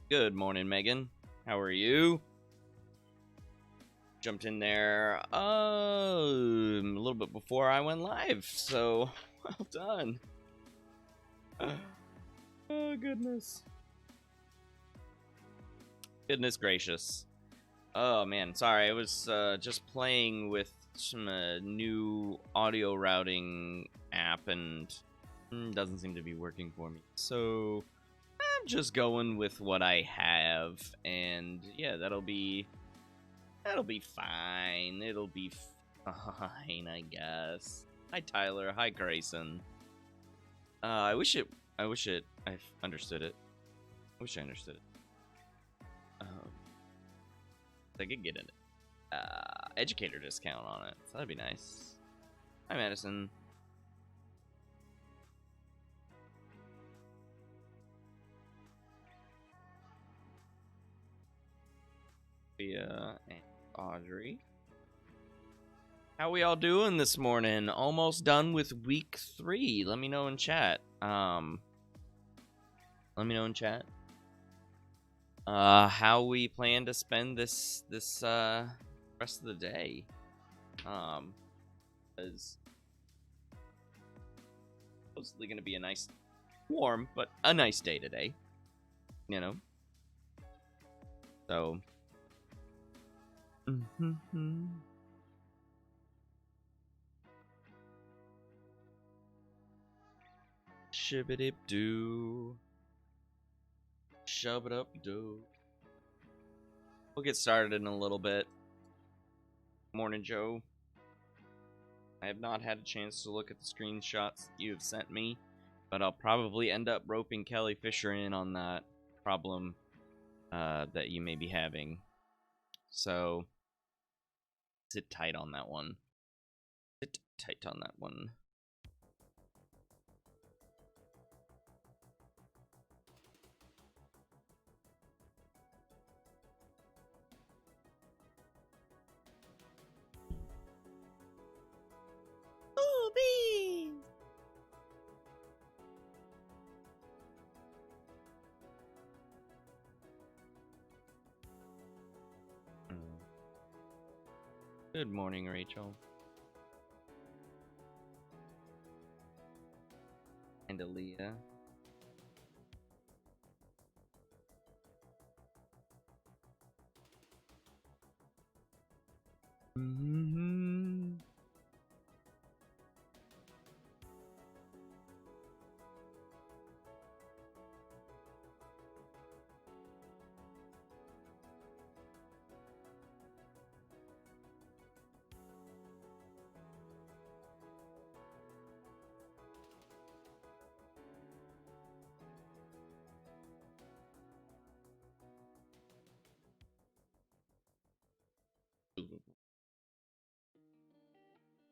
Good morning, Megan. How are you? Jumped in there a little bit before I went live, so well done. Oh, goodness. Goodness gracious. Oh, man. Sorry, I was just playing with some new audio routing app, and doesn't seem to be working for me. So I'm just going with what I have, and yeah, that'll be fine. It'll be fine, I guess. Hi, Tyler. Hi, Grayson. I wish I understood it. I wish I understood it. I could get an educator discount on it, so that'd be nice. Hi, Madison. Leah and Audrey. How we all doing this morning? Almost done with week 3. Let me know in chat. How we plan to spend this rest of the day. Is supposedly going to be a nice, warm, but a nice day today. You know. So. Shibbity-doo. Shove it up, do. We'll get started in a little bit. Morning, Joe. I have not had a chance to look at the screenshots you have sent me, but I'll probably end up roping Kelly Fisher in on that problem that you may be having. So, sit tight on that one. Sit tight on that one. Oh, bees! Good morning, Rachel. And Aaliyah.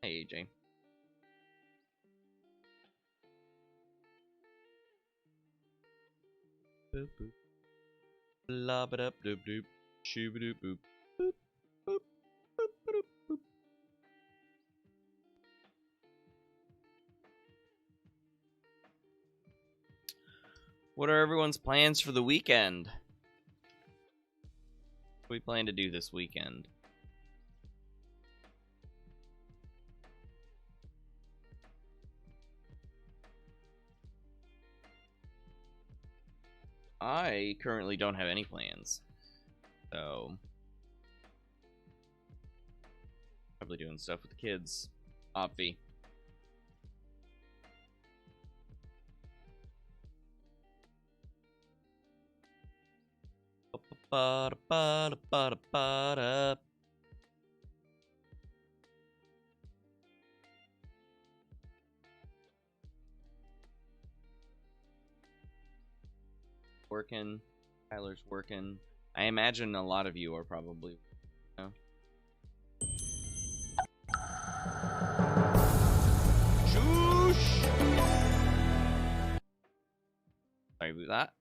Hey, AJ. Boop boop. Lob it up, doop doop. Shoob doop boop. Boop boop boop boop boop. What are everyone's plans for the weekend? What do we plan to do this weekend? I currently don't have any plans, so probably doing stuff with the kids. Obvi. Working. Tyler's working. I imagine a lot of you are probably, you know. Shoosh! Sorry about that.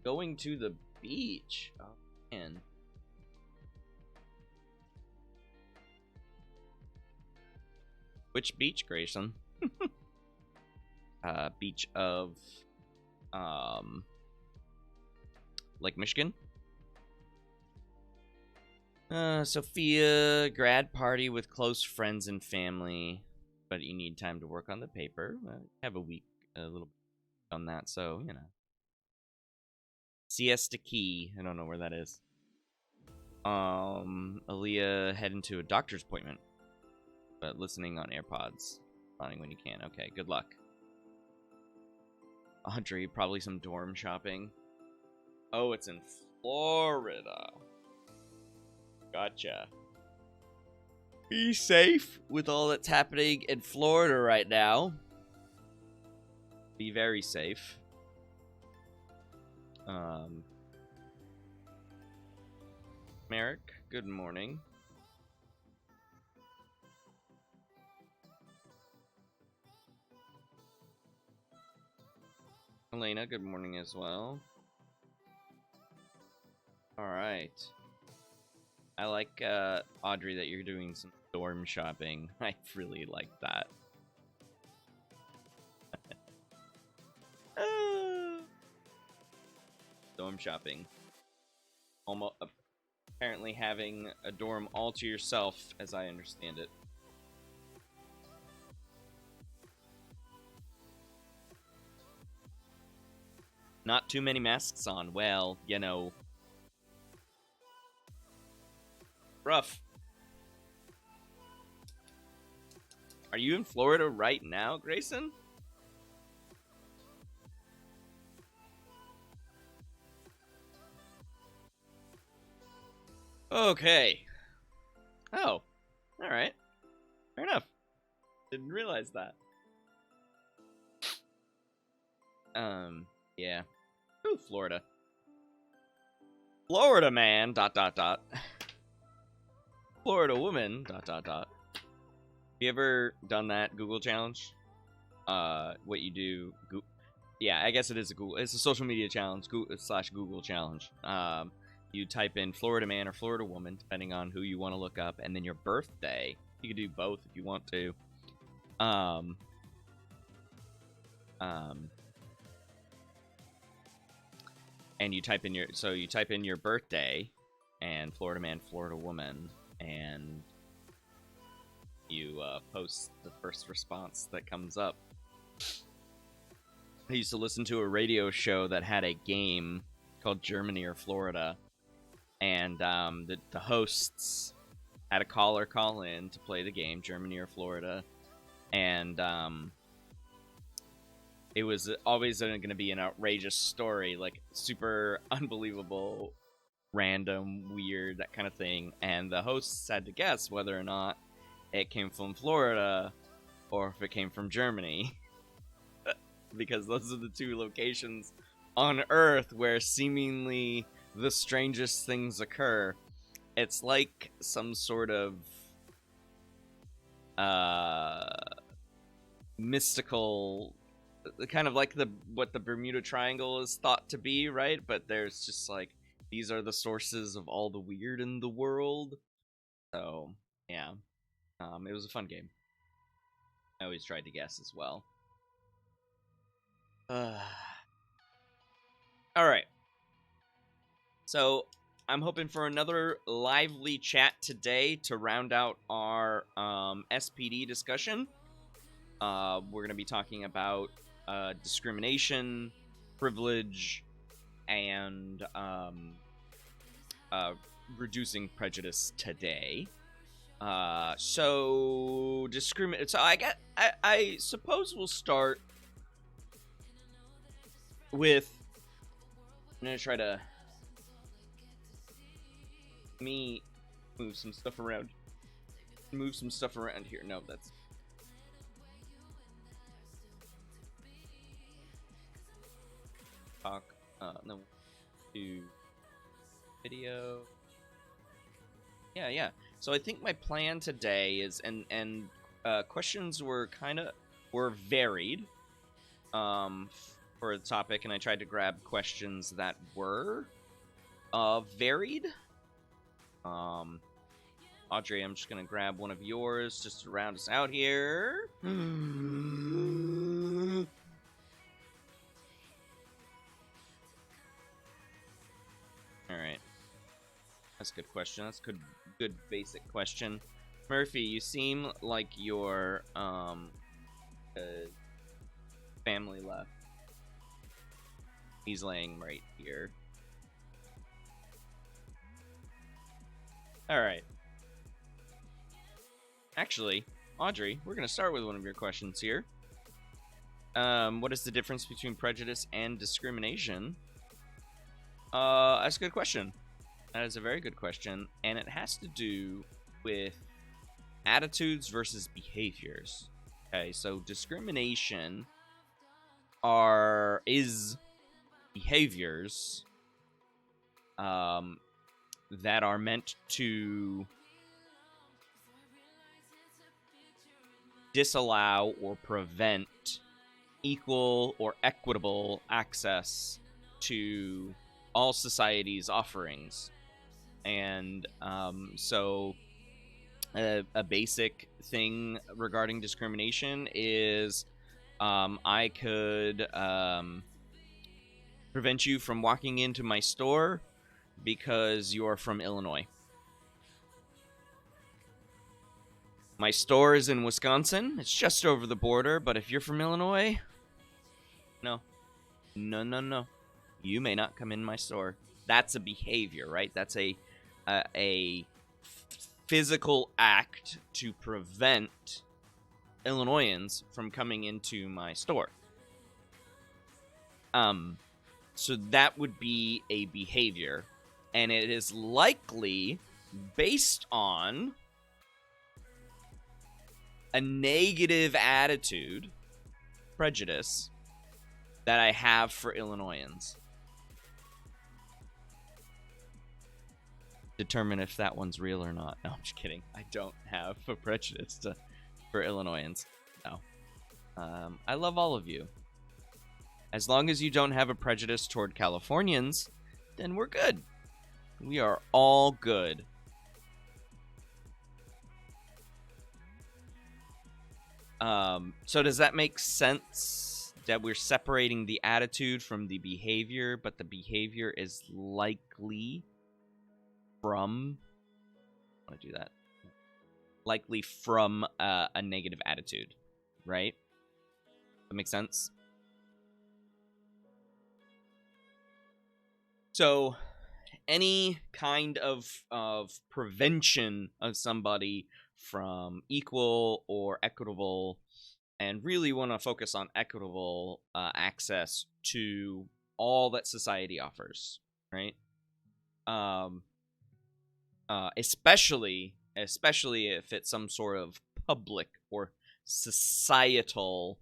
Going to the beach. Oh, man. Which beach, Grayson? Beach of, Lake Michigan? Sophia, grad party with close friends and family, but you need time to work on the paper. Have a week, a little bit on that, so, you know. Siesta Key, I don't know where that is. Aaliyah heading to a doctor's appointment, but listening on AirPods. Responding when you can. Okay, good luck. Audrey, probably some dorm shopping. Oh, it's in Florida. Gotcha. Be safe with all that's happening in Florida right now. Be very safe. Merrick, good morning. Elena, good morning as well. Alright. I like, Audrey, that you're doing some dorm shopping. I really like that. Dorm shopping. Almost, apparently having a dorm all to yourself, as I understand it. Not too many masks on. Well, you know. Rough. Are you in Florida right now, Grayson? Okay. Oh. Alright. Fair enough. Didn't realize that. Yeah. Ooh, Florida. Florida man, ... Florida woman, ... You ever done that Google challenge? What you do, yeah, I guess it is it's a social media challenge, Google challenge. You type in Florida man or Florida woman, depending on who you want to look up, and then your birthday. You can do both if you want to. And you type in your birthday, and Florida man, Florida woman, and you post the first response that comes up. I used to listen to a radio show that had a game called Germany or Florida, and the hosts had a caller call in to play the game, Germany or Florida, and it was always going to be an outrageous story, like super unbelievable, random, weird, that kind of thing, and the hosts had to guess whether or not it came from Florida or if it came from Germany. Because those are the two locations on Earth where seemingly the strangest things occur. It's like some sort of mystical, kind of like what the Bermuda Triangle is thought to be, right? But there's just like, these are the sources of all the weird in the world. So, yeah. It was a fun game. I always tried to guess as well. Alright. So, I'm hoping for another lively chat today to round out our SPD discussion. We're going to be talking about discrimination, privilege, and reducing prejudice today. So I suppose we'll start with, I'm gonna try to move some stuff around here. No, that's talk. No, do video. Yeah. So I think my plan today is, questions were varied. for the topic, and I tried to grab questions that were varied. Audrey, I'm just gonna grab one of yours just to round us out here. All right, that's a good question. That's a good basic question. Murphy, you seem like your family left. He's laying right here. All right. Actually, Audrey, we're going to start with one of your questions here. What is the difference between prejudice and discrimination? That's a good question. That is a very good question, and it has to do with attitudes versus behaviors. Okay, so discrimination is behaviors that are meant to disallow or prevent equal or equitable access to all society's offerings. And so a basic thing regarding discrimination is I could prevent you from walking into my store because you're from Illinois. My store is in Wisconsin. It's just over the border, but if you're from Illinois, no. You may not come in my store. That's a behavior, right? That's a physical act to prevent Illinoisans from coming into my store. So that would be a behavior, and it is likely based on a negative attitude, prejudice, that I have for Illinoisans. Determine if that one's real or not. No, I'm just kidding. I don't have a prejudice for Illinoisans. No. I love all of you. As long as you don't have a prejudice toward Californians, then we're good. We are all good. So does that make sense that we're separating the attitude from the behavior, but the behavior is likely from... I want to do that. Likely from a negative attitude, right? That makes sense? So any kind of prevention of somebody from equal or equitable, and really want to focus on equitable access to all that society offers, right? Especially if it's some sort of public or societal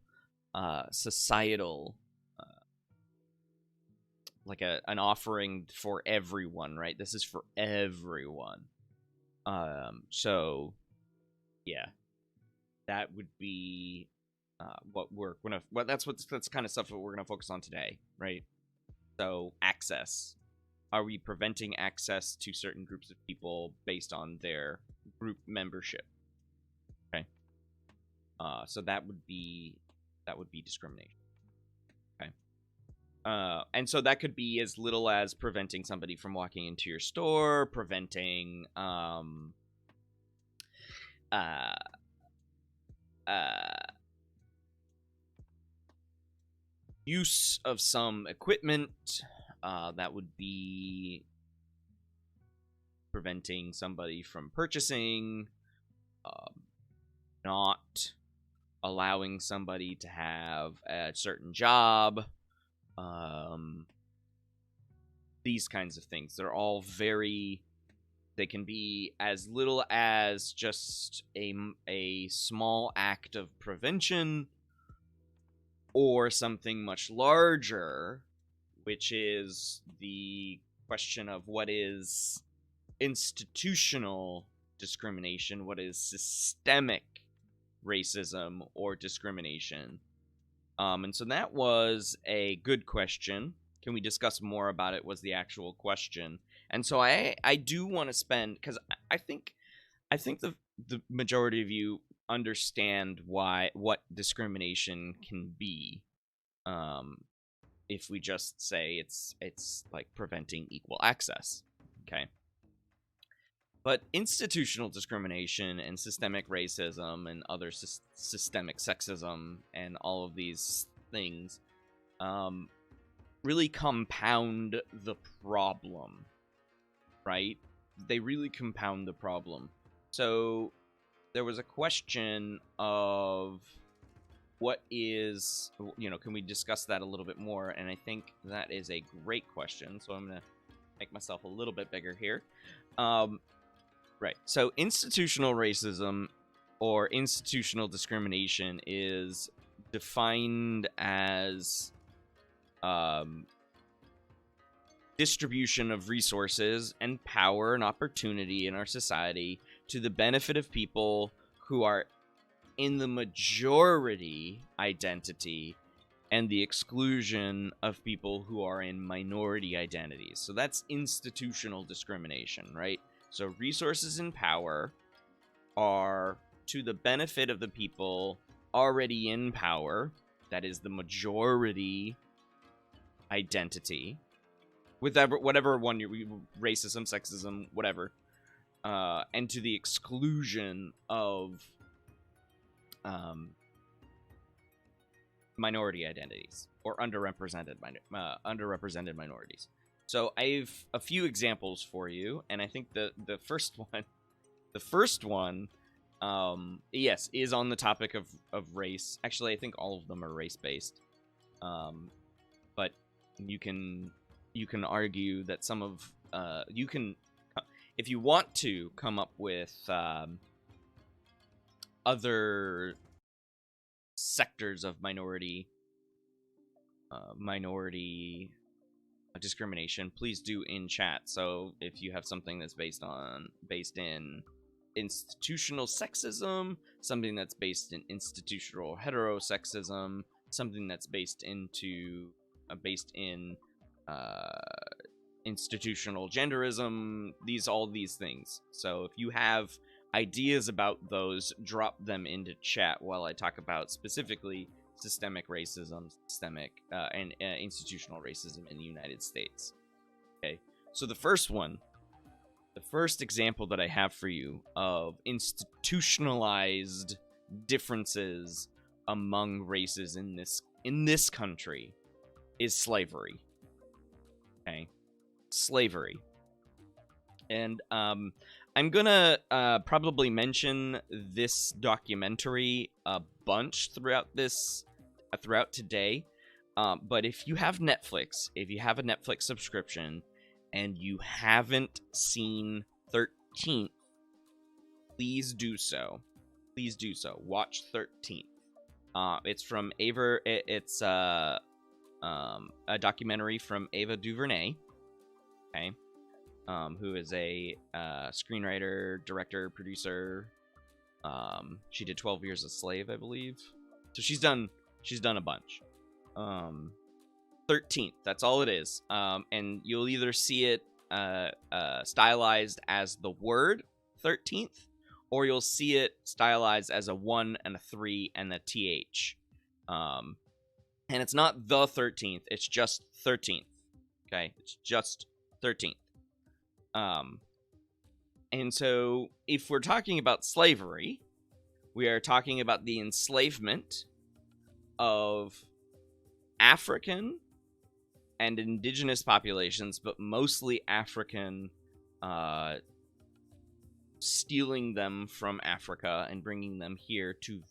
like an offering for everyone, right? This is for everyone. So yeah, that would be that's kind of stuff that we're gonna focus on today, right? So access. Are we preventing access to certain groups of people based on their group membership? Okay. So that would be discrimination. Okay. And so that could be as little as preventing somebody from walking into your store, preventing use of some equipment. That would be preventing somebody from purchasing, not allowing somebody to have a certain job, these kinds of things. They're all they can be as little as just a small act of prevention, or something much larger, which is the question of what is institutional discrimination, what is systemic racism or discrimination. And so that was a good question. Can we discuss more about it? Was the actual question. And so I do want to spend, because I think the majority of you understand what discrimination can be. If we just say it's like preventing equal access. Okay. But institutional discrimination and systemic racism and other systemic sexism and all of these things really compound the problem, right? They really compound the problem. So there was a question of what is, can we discuss that a little bit more? And I think that is a great question. So I'm going to make myself a little bit bigger here. Right. So institutional racism or institutional discrimination is defined as distribution of resources and power and opportunity in our society to the benefit of people who are in the majority identity and the exclusion of people who are in minority identities. So that's institutional discrimination, right? So resources and power are to the benefit of the people already in power, that is the majority identity, with whatever one, racism, sexism, whatever, and to the exclusion of minority identities or underrepresented minorities. So I have a few examples for you, and I think the first one, yes, is on the topic of race. Actually, I think all of them are race based, but you can argue that some of you can, if you want to, come up with other sectors of minority discrimination, please do in chat. So if you have something that's based in institutional sexism, something that's based in institutional heterosexism, something that's based in institutional genderism, all these things. So if you have ideas about those, drop them into chat while I talk about specifically systemic racism, and institutional racism in the United States. Okay, so the first example that I have for you of institutionalized differences among races in this country is slavery. Okay, slavery. And I'm gonna probably mention this documentary a bunch throughout today. But if you have Netflix, if you have a Netflix subscription, and you haven't seen 13th, please do so. Please do so. Watch 13th. It's from Ava. It's a documentary from Ava DuVernay. Okay. Who is a screenwriter, director, producer. She did 12 Years a Slave, I believe. So she's done a bunch. 13th, that's all it is. And you'll either see it stylized as the word 13th, or you'll see it stylized as a 1 and a 3 and a TH. And it's not the 13th, it's just 13th. Okay, it's just 13th. And so if we're talking about slavery, we are talking about the enslavement of African and indigenous populations, but mostly African, stealing them from Africa and bringing them here to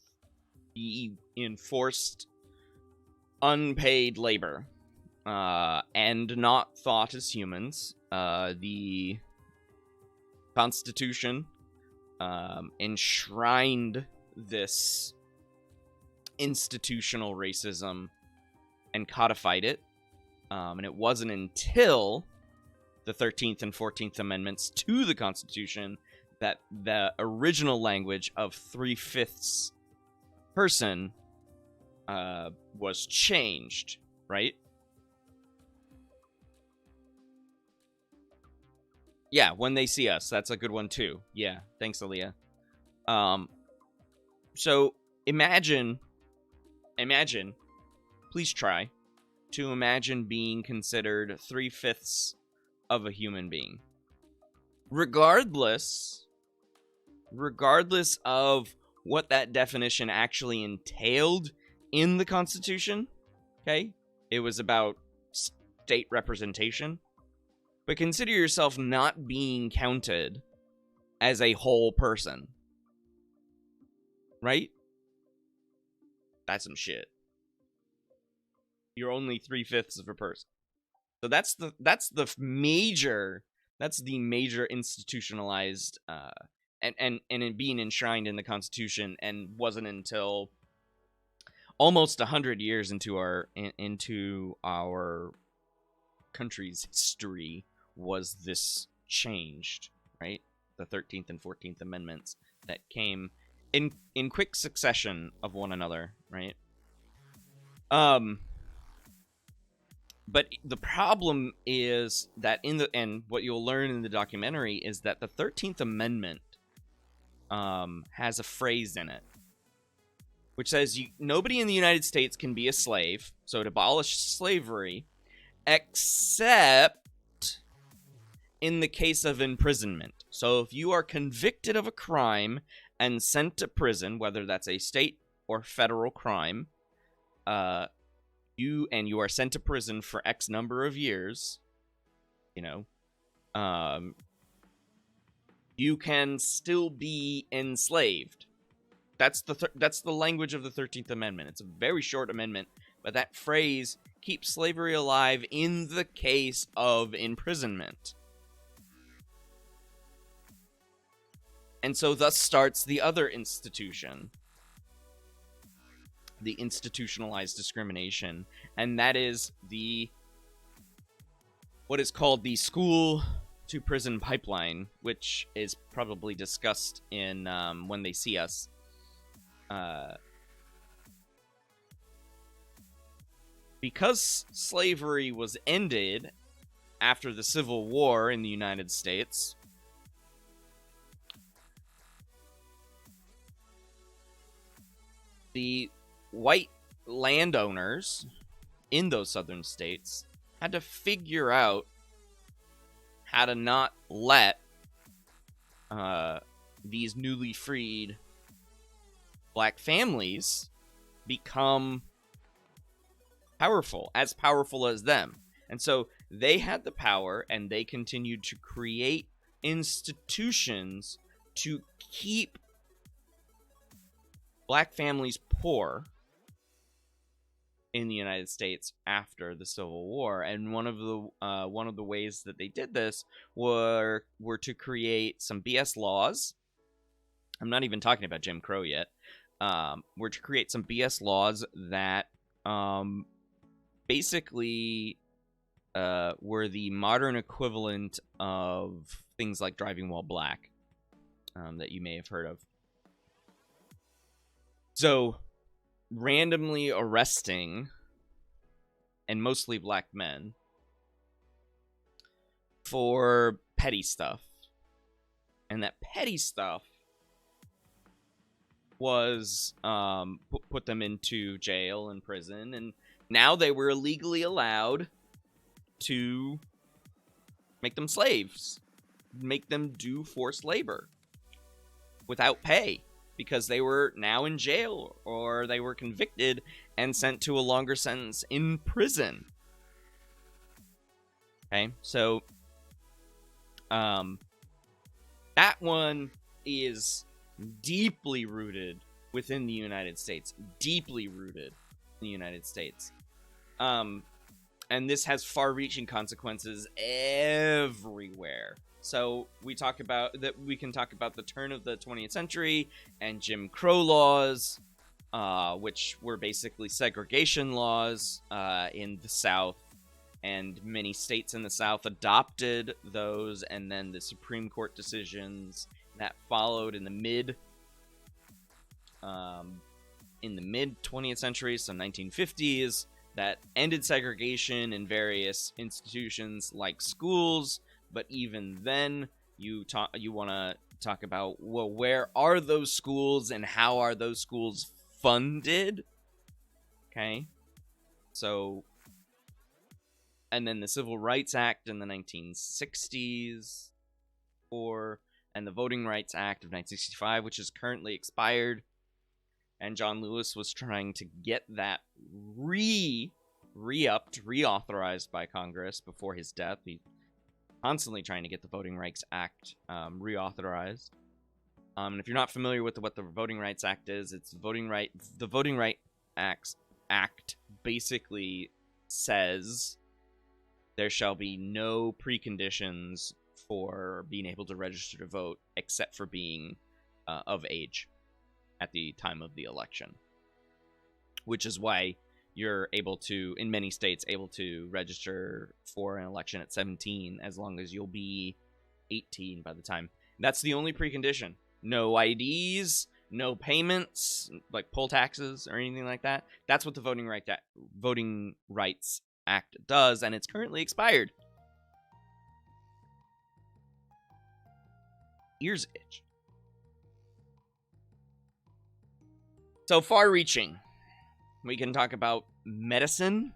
be enforced unpaid labor, and not thought as humans. The Constitution enshrined this institutional racism and codified it. And it wasn't until the 13th and 14th Amendments to the Constitution that the original language of 3/5 person was changed, right? Yeah, when they see us. That's a good one too. Yeah, thanks, Aaliyah. So imagine, please try to imagine being considered 3/5 of a human being. Regardless of what that definition actually entailed in the Constitution, okay? It was about state representation. But consider yourself not being counted as a whole person. Right? That's some shit. You're only 3/5 of a person. So that's the major institutionalized and it being enshrined in the Constitution, and wasn't until almost 100 years into our country's history was this changed, right? The 13th and 14th Amendments that came in quick succession of one another, right? But the problem is that and what you'll learn in the documentary is that the 13th Amendment has a phrase in it which says nobody in the United States can be a slave, so it abolished slavery, except in the case of imprisonment. So if you are convicted of a crime and sent to prison, whether that's a state or federal crime, you are sent to prison for X number of years, you can still be enslaved. That's the language of the 13th Amendment. It's a very short amendment, but that phrase keeps slavery alive in the case of imprisonment. And so thus starts the other institution, the institutionalized discrimination, and that is what is called the school to prison pipeline, which is probably discussed in When They See Us. Because slavery was ended after the Civil War in the United States, the white landowners in those southern states had to figure out how to not let these newly freed black families become powerful as them. And so they had the power, and they continued to create institutions to keep black families poor in the United States after the Civil War. And one of the ways that they did this were to create some BS laws. I'm not even talking about Jim Crow yet. Were to create some BS laws that basically were the modern equivalent of things like driving while black, that you may have heard of. So, randomly arresting, and mostly black men, for petty stuff. And that petty stuff was put them into jail and prison, and now they were legally allowed to make them slaves, make them do forced labor without pay, because they were now in jail, or they were convicted and sent to a longer sentence in prison. Okay, so that one is deeply rooted within the United States. And this has far-reaching consequences everywhere. So we can talk about the turn of the 20th century and Jim Crow laws, which were basically segregation laws in the South, and many states in the South adopted those, and then the Supreme Court decisions that followed in the in the mid-20th century, so 1950s, that ended segregation in various institutions like schools. But even then, you want to talk about, well, where are those schools and how are those schools funded? Okay, so, and then the Civil Rights Act in the 1960s, and the Voting Rights Act of 1965, which is currently expired. And John Lewis was trying to get that reauthorized by Congress before his death. He's constantly trying to get the Voting Rights Act reauthorized. And if you're not familiar with what the Voting Rights Act is, it's the Voting Rights Act basically says there shall be no preconditions for being able to register to vote except for being of age at the time of the election, which is why you're able to, in many states, able to register for an election at 17 as long as you'll be 18 by the time. That's the only precondition. No IDs, no payments, like poll taxes or anything like that. That's what the Voting Rights Act does, and it's currently expired. Ears itch. So far-reaching. We can talk about medicine.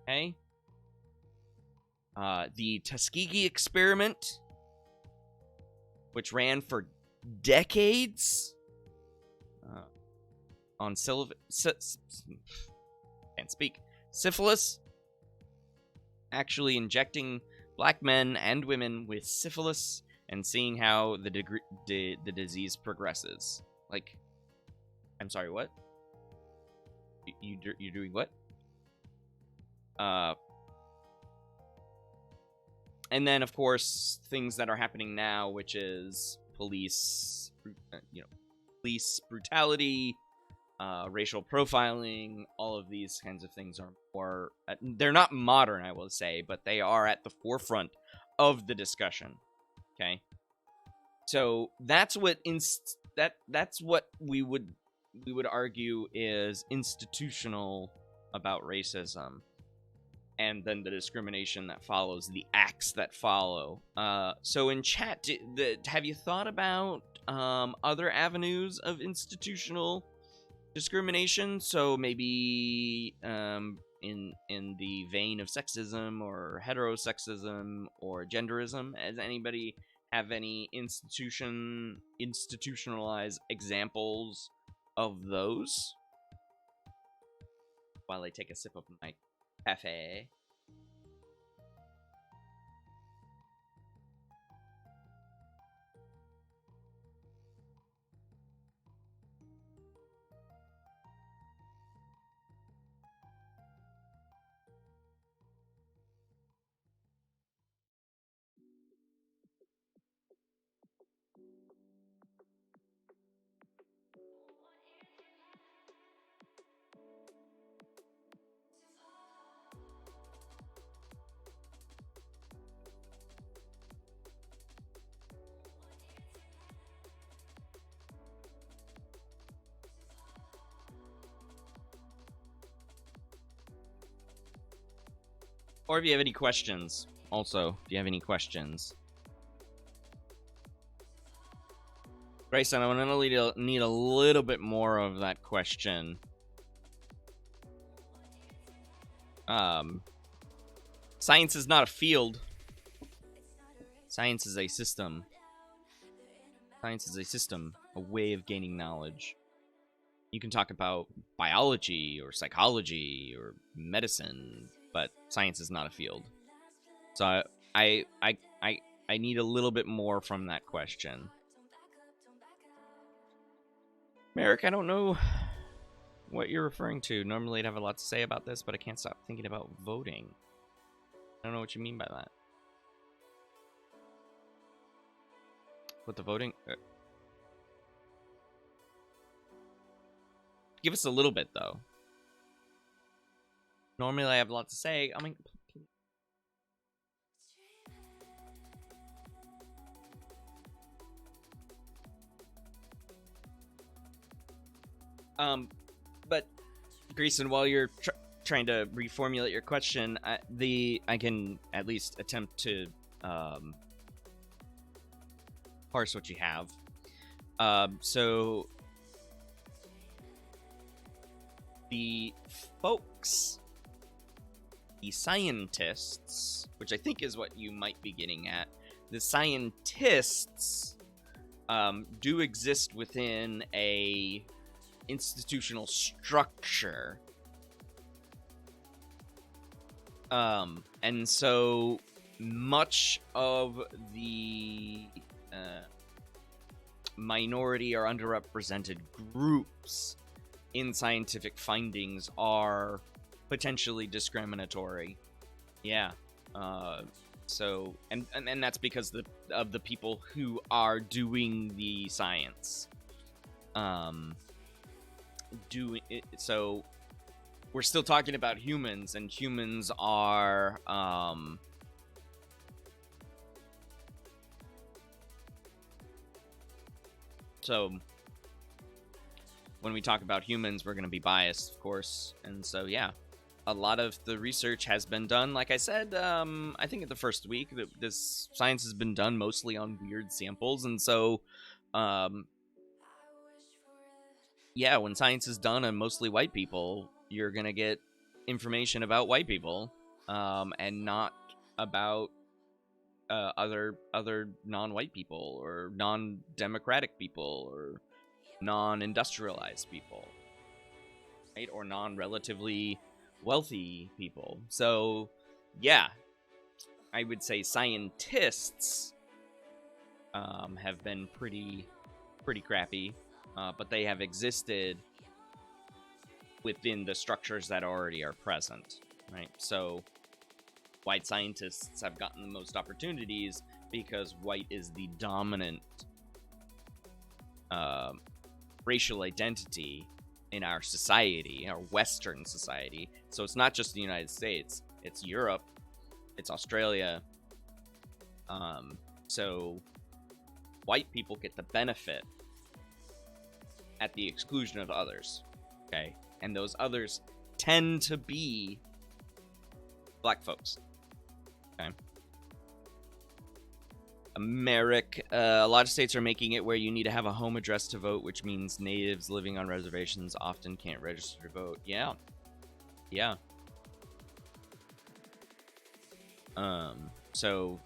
Okay. The Tuskegee Experiment, which ran for decades on syphilis, actually injecting black men and women with syphilis and seeing how the disease progresses. Like, I'm sorry, what? You're doing what? And then, of course, things that are happening now, which is police brutality, racial profiling. All of these kinds of things are more. They're not modern, I will say, but they are at the forefront of the discussion. Okay, so that's what that's what we would argue is institutional about racism, and then the discrimination that follows, the acts that follow. So in chat, have you thought about other avenues of institutional discrimination? So maybe in the vein of sexism or heterosexism or genderism. Has anybody have any institutionalized examples of those? While I take a sip of my cafe. Or if you have any questions, also, if you have any questions. Grayson, I'm gonna need a little bit more of that question. Science is not a field. Science is a system. Science is a system, a way of gaining knowledge. You can talk about biology or psychology or medicine, but science is not a field. So I need a little bit more from that question. Merrick, I don't know what you're referring to. Normally I'd have a lot to say about this, but I can't stop thinking about voting. I don't know what you mean by that. With the voting? Give us a little bit, though. Normally I have a lot to say. I mean... Greason, while you're trying to reformulate your question, I can at least attempt to parse what you have. So the folks, the scientists, which I think is what you might be getting at, the scientists do exist within a institutional structure. And so much of the minority or underrepresented groups in scientific findings are potentially discriminatory. Yeah. So, and that's because of the people who are doing the science. So we're still talking about humans, and humans are so when we talk about humans, we're going to be biased, of course. And so, yeah, a lot of the research has been done. Like I said, I think in the first week, this science has been done mostly on weird samples. And so, yeah, when science is done on mostly white people, you're going to get information about white people and not about other non-white people or non-democratic people or non-industrialized people, right? Or non-relatively wealthy people. So, yeah, I would say scientists have been pretty crappy, but they have existed within the structures that already are present, right? So, white scientists have gotten the most opportunities because white is the dominant racial identity in our society, our Western society. So it's not just the United States, it's Europe, it's Australia. So white people get the benefit at the exclusion of others, okay? And those others tend to be black folks, okay? A lot of states are making it where you need to have a home address to vote, which means natives living on reservations often can't register to vote. Yeah. So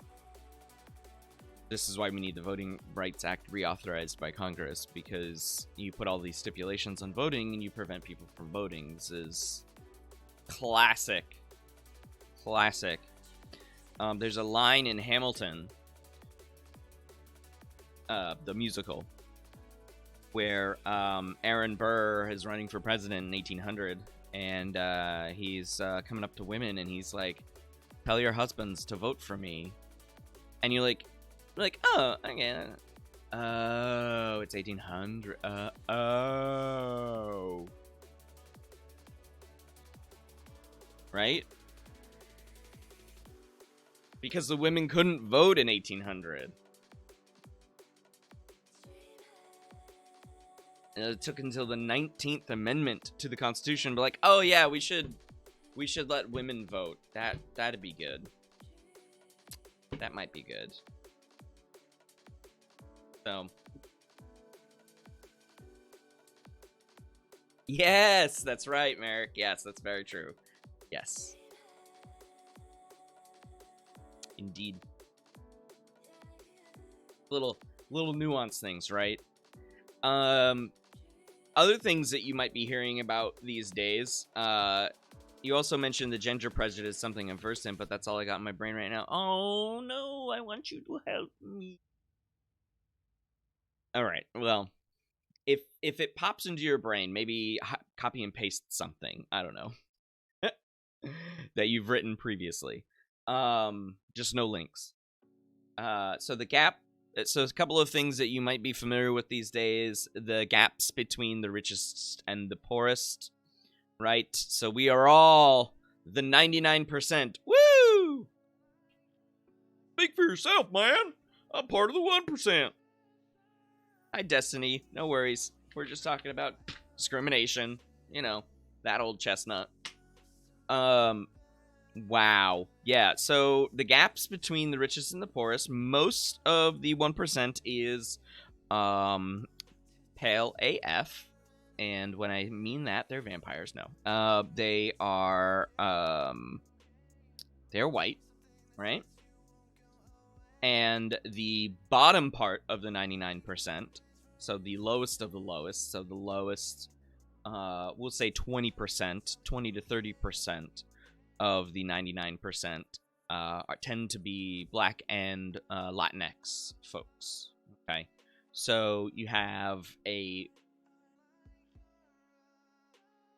this is why we need the Voting Rights Act reauthorized by Congress, because you put all these stipulations on voting and you prevent people from voting. This is classic. There's a line in Hamilton, the musical, where Aaron Burr is running for president in 1800, and he's coming up to women and he's like, "Tell your husbands to vote for me," and you're like, "Oh, okay, oh, it's 1800, oh, right?" Because the women couldn't vote in 1800. It took until the 19th Amendment to the Constitution to be like, "Oh yeah, we should let women vote." That'd be good. That might be good. So, yes, that's right, Merrick. Yes, that's very true. Yes, indeed. Little nuanced things, right? Other things that you might be hearing about these days. You also mentioned the gender prejudice, something I'm versed in, but that's all I got in my brain right now. Oh no, I want you to help me. All right. Well, if it pops into your brain, maybe copy and paste something. I don't know. That you've written previously. Just no links. So the gap. So a couple of things that you might be familiar with these days: the gaps between the richest and the poorest, right? So we are all the 99%. Woo! Speak for yourself, man. I'm part of the 1%. Hi, Destiny. No worries. We're just talking about discrimination. You know, That old chestnut. Wow. Yeah, so the gaps between the richest and the poorest, most of the 1% is pale AF. And when I mean that, they're vampires. No. They are they're white, right? And the bottom part of the 99%, so the lowest of the lowest, so the lowest, we'll say 20%, 20 to 30% of the 99% tend to be Black and Latinx folks. Okay, so you have a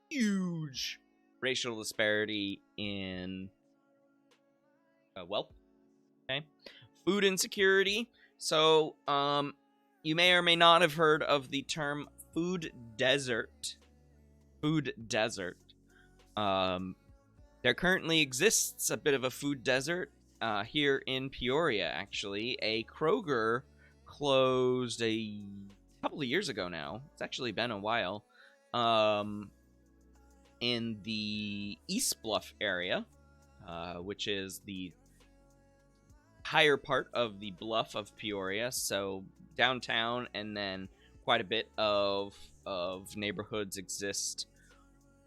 huge racial disparity in wealth. Okay, food insecurity. So, you may or may not have heard of the term food desert. Food desert. There currently exists a bit of a food desert here in Peoria, actually. A Kroger closed a couple of years ago now. It's actually been a while. In the East Bluff area, which is the higher part of the bluff of Peoria, so downtown, and then quite a bit of neighborhoods exist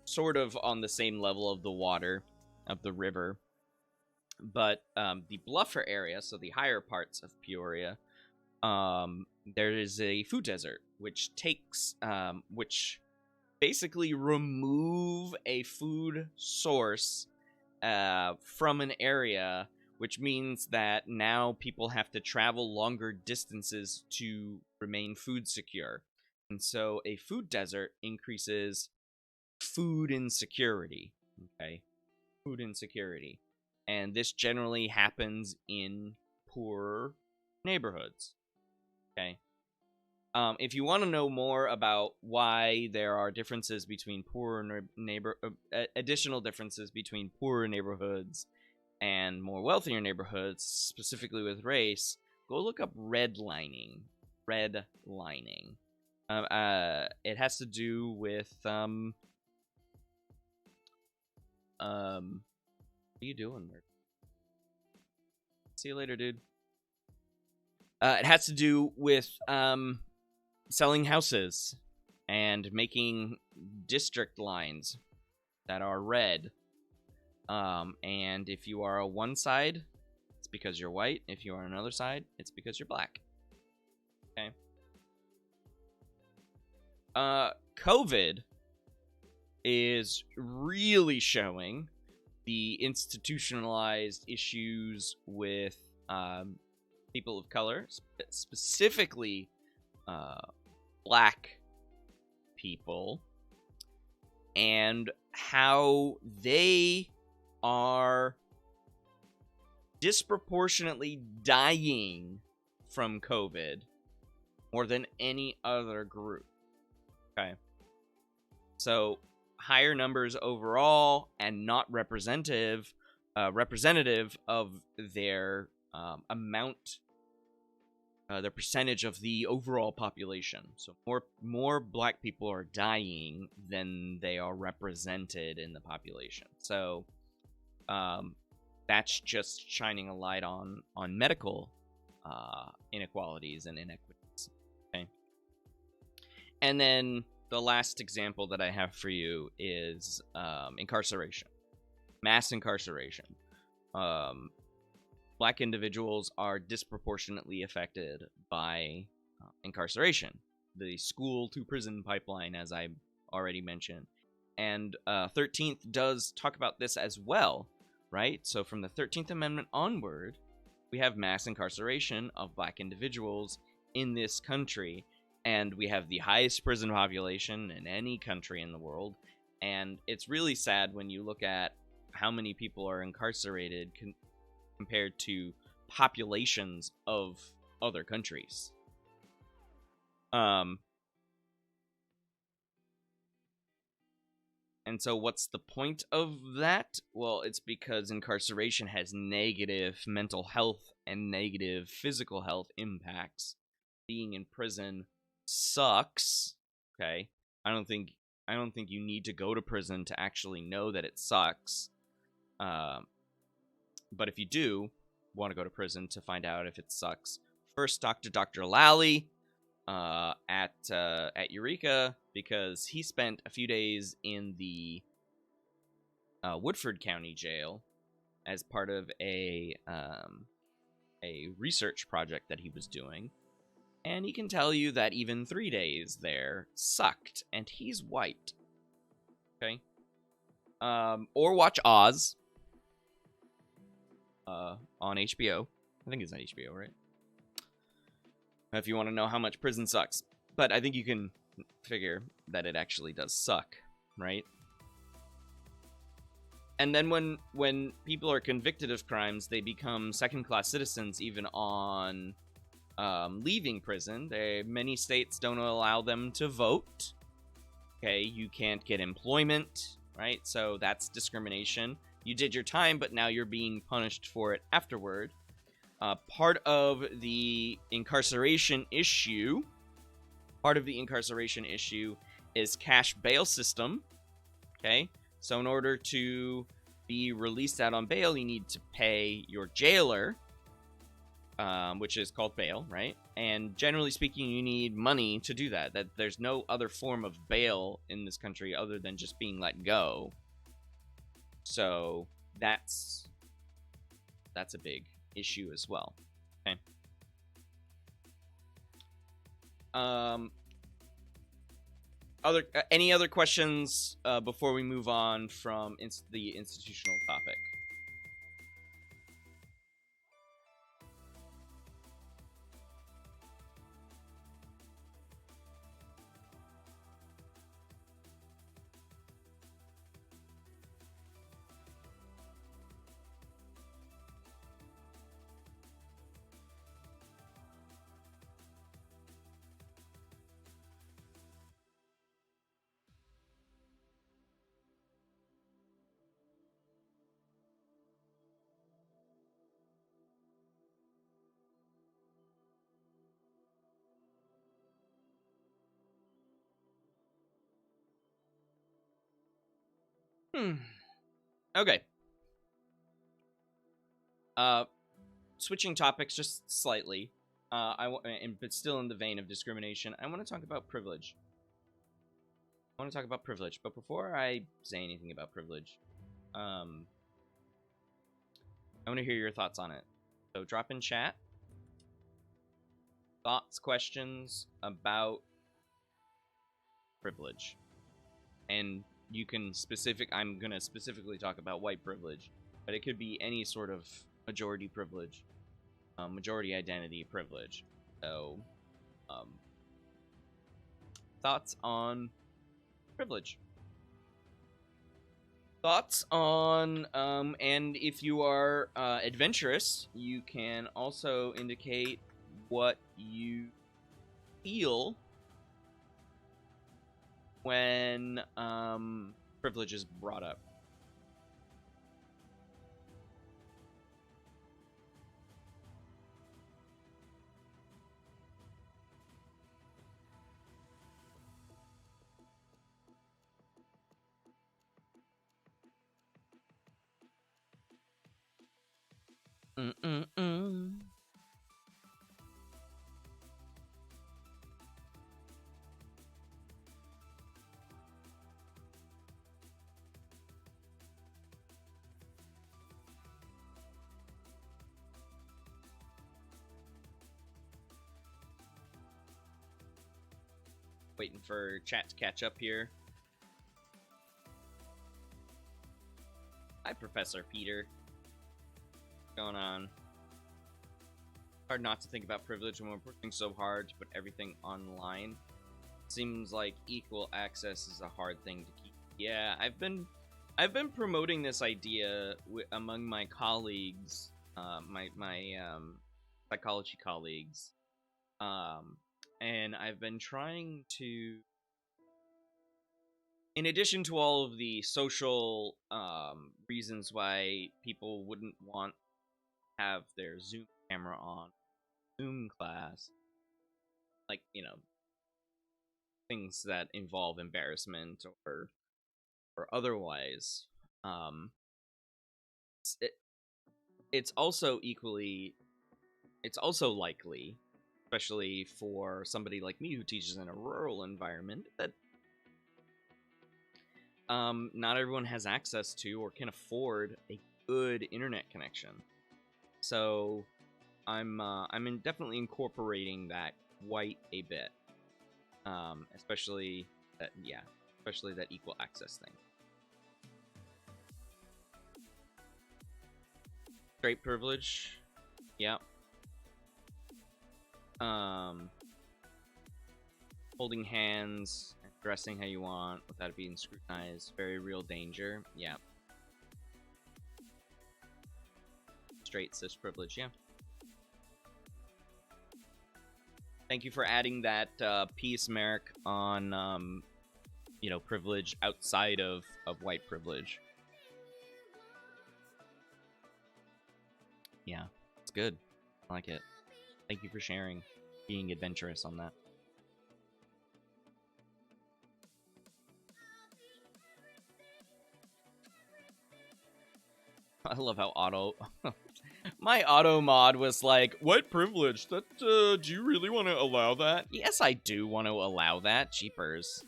sort of on the same level of the water of the river. But the bluffer area, so the higher parts of Peoria, there is a food desert, which takes which basically remove a food source from an area, which means that now people have to travel longer distances to remain food secure. And so a food desert increases food insecurity. Okay, food insecurity. And this generally happens in poorer neighborhoods. Okay. If you want to know more about why there are differences between additional differences between poorer neighborhoods and more wealthier neighborhoods, specifically with race, go look up redlining. Redlining. It has to do with what are you doing, Merc? See you later, dude. It has to do with selling houses and making district lines that are red. And if you are on one side, it's because you're white. If you are on another side, it's because you're black. Okay. COVID is really showing the institutionalized issues with people of color, specifically black people, and how they are disproportionately dying from COVID more than any other group. Okay. So higher numbers overall and not representative of their amount, their percentage of the overall population. So more black people are dying than they are represented in the population. So that's just shining a light on medical inequalities and inequities. Okay. And then the last example that I have for you is incarceration, mass incarceration. Black individuals are disproportionately affected by incarceration, the school to prison pipeline, as I already mentioned. And 13th does talk about this as well, right? So from the 13th Amendment onward, we have mass incarceration of black individuals in this country, and we have the highest prison population in any country in the world. And it's really sad when you look at how many people are incarcerated compared to populations of other countries. And so what's the point of that? Well, it's because incarceration has negative mental health and negative physical health impacts. Being in prison sucks. Okay. I don't think I don't think you need to go to prison to actually know that it sucks. But if you do want to go to prison to find out if it sucks, first talk to Dr. Lally at Eureka, because he spent a few days in the Woodford County Jail as part of a research project that he was doing. And he can tell you that even 3 days there sucked, and he's white. Okay? Or watch Oz on HBO. I think it's on HBO, right? If you want to know how much prison sucks. But I think you can figure that it actually does suck, right? And then when people are convicted of crimes, they become second-class citizens even on leaving prison. Many states don't allow them to vote. Okay, you can't get employment, right? So that's discrimination. You did your time, but now you're being punished for it afterward. Part of the incarceration issue is cash bail system. Okay, so in order to be released out on bail, you need to pay your jailer, which is called bail, right? And generally speaking, you need money to do that. That there's no other form of bail in this country other than just being let go. So that's a big issue as well. Okay. Any other questions before we move on from the institutional topic? Okay. Switching topics just slightly. But still in the vein of discrimination, I want to talk about privilege. But before I say anything about privilege, I want to hear your thoughts on it. So drop in chat. Thoughts, questions about privilege. And you can I'm going to specifically talk about white privilege, but it could be any sort of majority privilege, majority identity privilege. So, thoughts on privilege. Thoughts on, and if you are adventurous, you can also indicate what you feel when privilege is brought up. Waiting for chat to catch up here. Hi, Professor Peter. What's going on? Hard not to think about privilege when we're working so hard to put everything online. Seems like equal access is a hard thing to keep. Yeah, I've been promoting this idea among my colleagues, my psychology colleagues, and I've been trying to, in addition to all of the social reasons why people wouldn't want to have their Zoom camera on Zoom class, like, things that involve embarrassment or otherwise. It's also likely, especially for somebody like me who teaches in a rural environment, that not everyone has access to or can afford a good internet connection. So I'm definitely incorporating that quite a bit, especially that equal access thing. Straight privilege, yeah. Holding hands, dressing how you want without it being scrutinized, very real danger, yeah. Straight cis privilege, yeah. Thank you for adding that piece, Merrick, on privilege outside of white privilege. Yeah, it's good. I like it. Thank you for sharing, being adventurous on that. I love how my auto mod was like, white privilege, that, do you really want to allow that? Yes, I do want to allow that. Jeepers.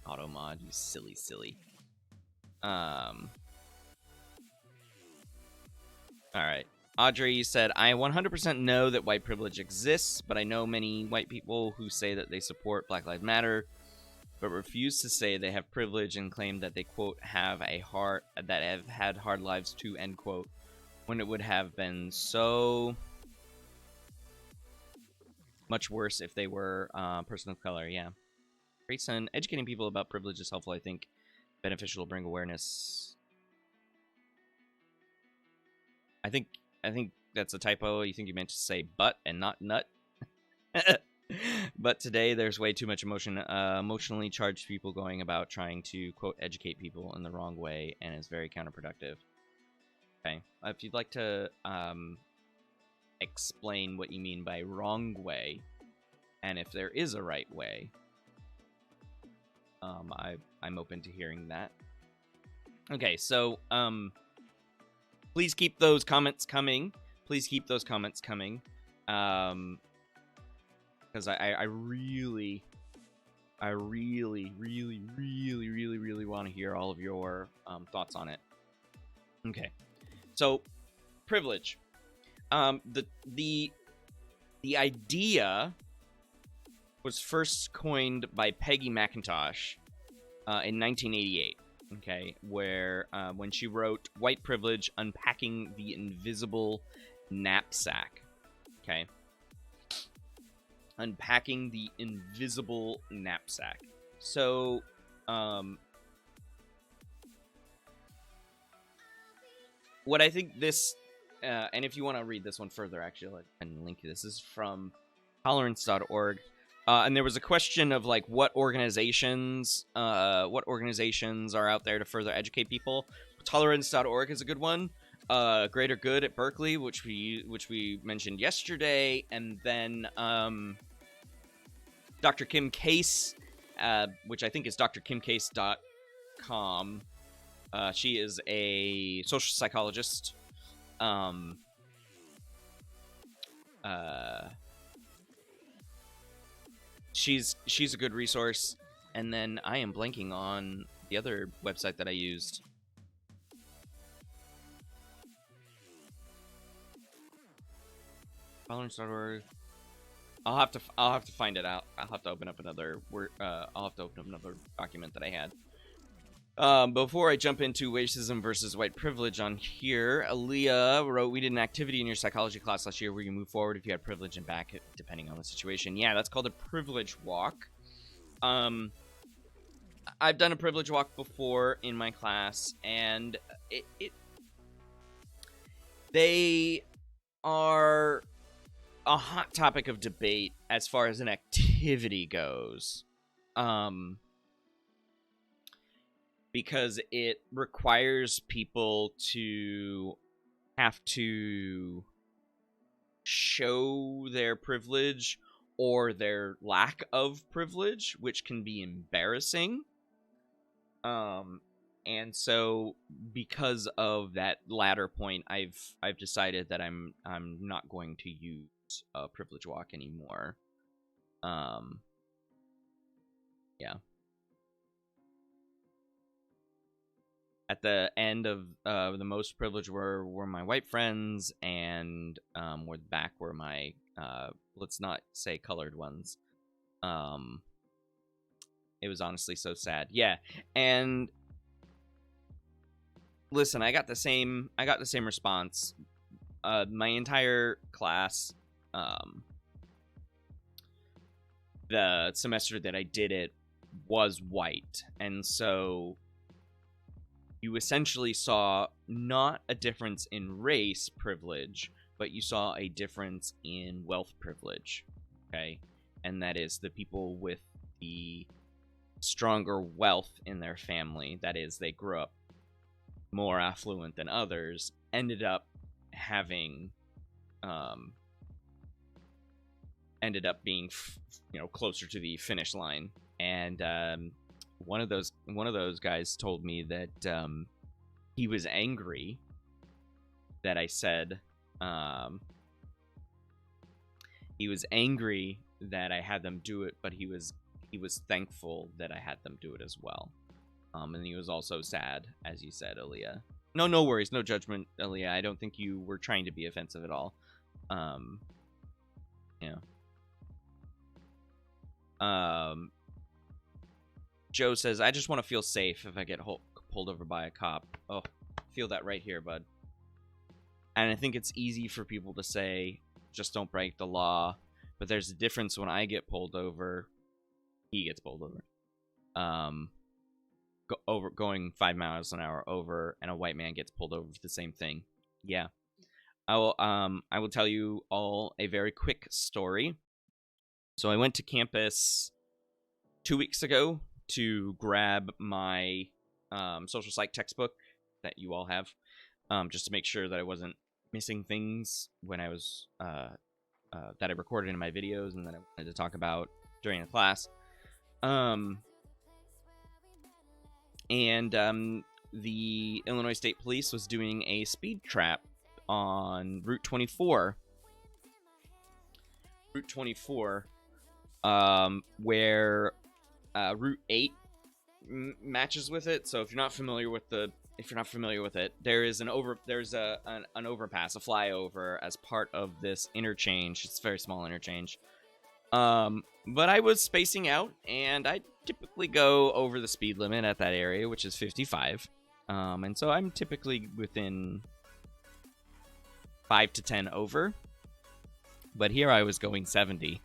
Auto mod, you silly. Alright. Audrey, you said, I 100% know that white privilege exists, but I know many white people who say that they support Black Lives Matter, but refuse to say they have privilege and claim that they, quote, have had hard lives too, end quote, when it would have been so much worse if they were a person of color, yeah. Grayson, educating people about privilege is helpful, I think. Beneficial to bring awareness. I think that's a typo. You think you meant to say butt and not nut. But today there's way too much emotionally charged people going about trying to, quote, educate people in the wrong way, and is very counterproductive. Okay. If you'd like to explain what you mean by wrong way, and if there is a right way, I'm open to hearing that. Okay, so please keep those comments coming. Because I really want to hear all of your thoughts on it. Okay, so privilege. The idea was first coined by Peggy McIntosh in 1988. Okay, where when she wrote "White Privilege: Unpacking the Invisible Knapsack." Okay. Unpacking the invisible knapsack. So, what I think this, and if you want to read this one further, actually, I can link you. This is from tolerance.org. And there was a question of like what organizations are out there to further educate people. Tolerance.org is a good one. Greater Good at Berkeley, which we mentioned yesterday, and then Dr. Kim Case, which I think is drkimcase.com. She is a social psychologist. She's a good resource. And then I am blanking on the other website that I used. Tolerance.org. I'll have to find it out. I'll have to open up another document that I had. Before I jump into racism versus white privilege on here, Aaliyah wrote, "We did an activity in your psychology class last year where you move forward if you had privilege and back, depending on the situation." Yeah, that's called a privilege walk. I've done a privilege walk before in my class, and they are a hot topic of debate as far as an activity goes. Because it requires people to have to show their privilege or their lack of privilege, which can be embarrassing. And so because of that latter point, I've decided that I'm not going to use Privilege Walk anymore. Yeah. At the end of the most privileged were my white friends, and were the back were my let's not say colored ones. It was honestly so sad. Yeah, and listen, I got the same response. My entire class, the semester that I did it, was white, and so you essentially saw not a difference in race privilege, but you saw a difference in wealth privilege, okay? And that is the people with the stronger wealth in their family, that is, they grew up more affluent than others, ended up having, ended up being, closer to the finish line. And one of those guys told me that he was angry that I said he was angry that I had them do it, but he was thankful that I had them do it as well. And he was also sad, as you said, Aaliyah. No worries, no judgment, Aaliyah. I don't think you were trying to be offensive at all. Yeah. Joe says, I just want to feel safe if I get pulled over by a cop. Oh, feel that right here, bud. And I think it's easy for people to say, just don't break the law. But there's a difference when I get pulled over, he gets pulled over. Going 5 miles an hour over, and a white man gets pulled over for the same thing. Yeah. I will tell you all a very quick story. So I went to campus 2 weeks ago to grab my social psych textbook that you all have, just to make sure that I wasn't missing things when I was that I recorded in my videos and that I wanted to talk about during the class. And the Illinois State Police was doing a speed trap on Route 24. Route 24, where Route 8 matches with it. So if you're not familiar with it, there is an overpass, a flyover as part of this interchange. It's a very small interchange. But I was spacing out, and I typically go over the speed limit at that area, which is 55. And so I'm typically within 5 to 10 over. But here I was going 70.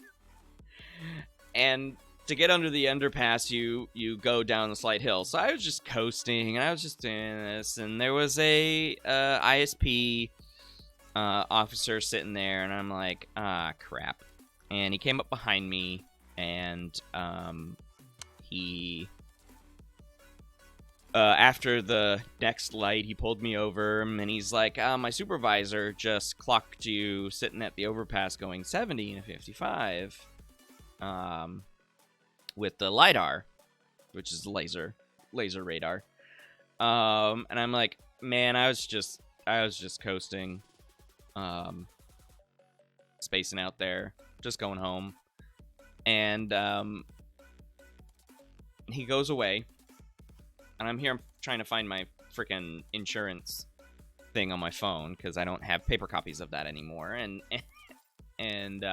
And to get under the underpass, you go down the slight hill. So I was just coasting, and I was just doing this, and there was a ISP officer sitting there, and I'm like, crap. And he came up behind me, and he after the next light, he pulled me over, and he's like, my supervisor just clocked you sitting at the overpass going 70 and 55 with the LiDAR, which is laser radar. And I'm like, man, I was just coasting, spacing out there, just going home. And he goes away, and I'm here, I'm trying to find my freaking insurance thing on my phone because I don't have paper copies of that anymore. And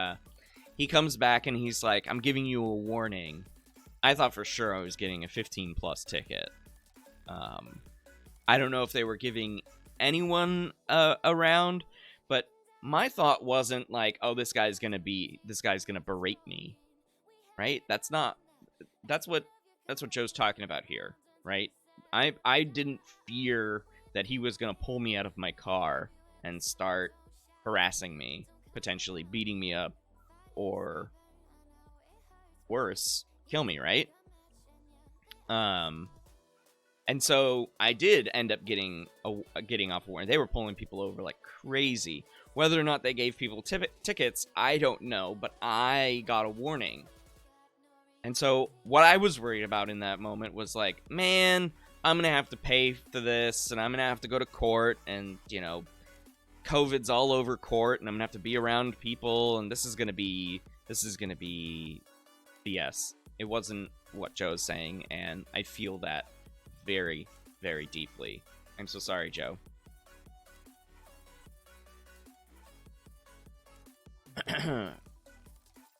he comes back, and he's like, I'm giving you a warning. I thought for sure I was getting a 15 plus ticket. I don't know if they were giving anyone around, but my thought wasn't like, oh, this guy's gonna berate me, right? That's what Joe's talking about here, right? I didn't fear that he was gonna pull me out of my car and start harassing me, potentially beating me up, or worse, kill me, right? And so I did end up getting off warrant. They were pulling people over like crazy. Whether or not they gave people tickets, I don't know, but I got a warning. And so what I was worried about in that moment was like, man, I'm going to have to pay for this, and I'm going to have to go to court, and, you know, COVID's all over court, and I'm going to have to be around people, and this is going to be BS. It wasn't what Joe's saying, and I feel that very, very deeply. I'm so sorry, Joe.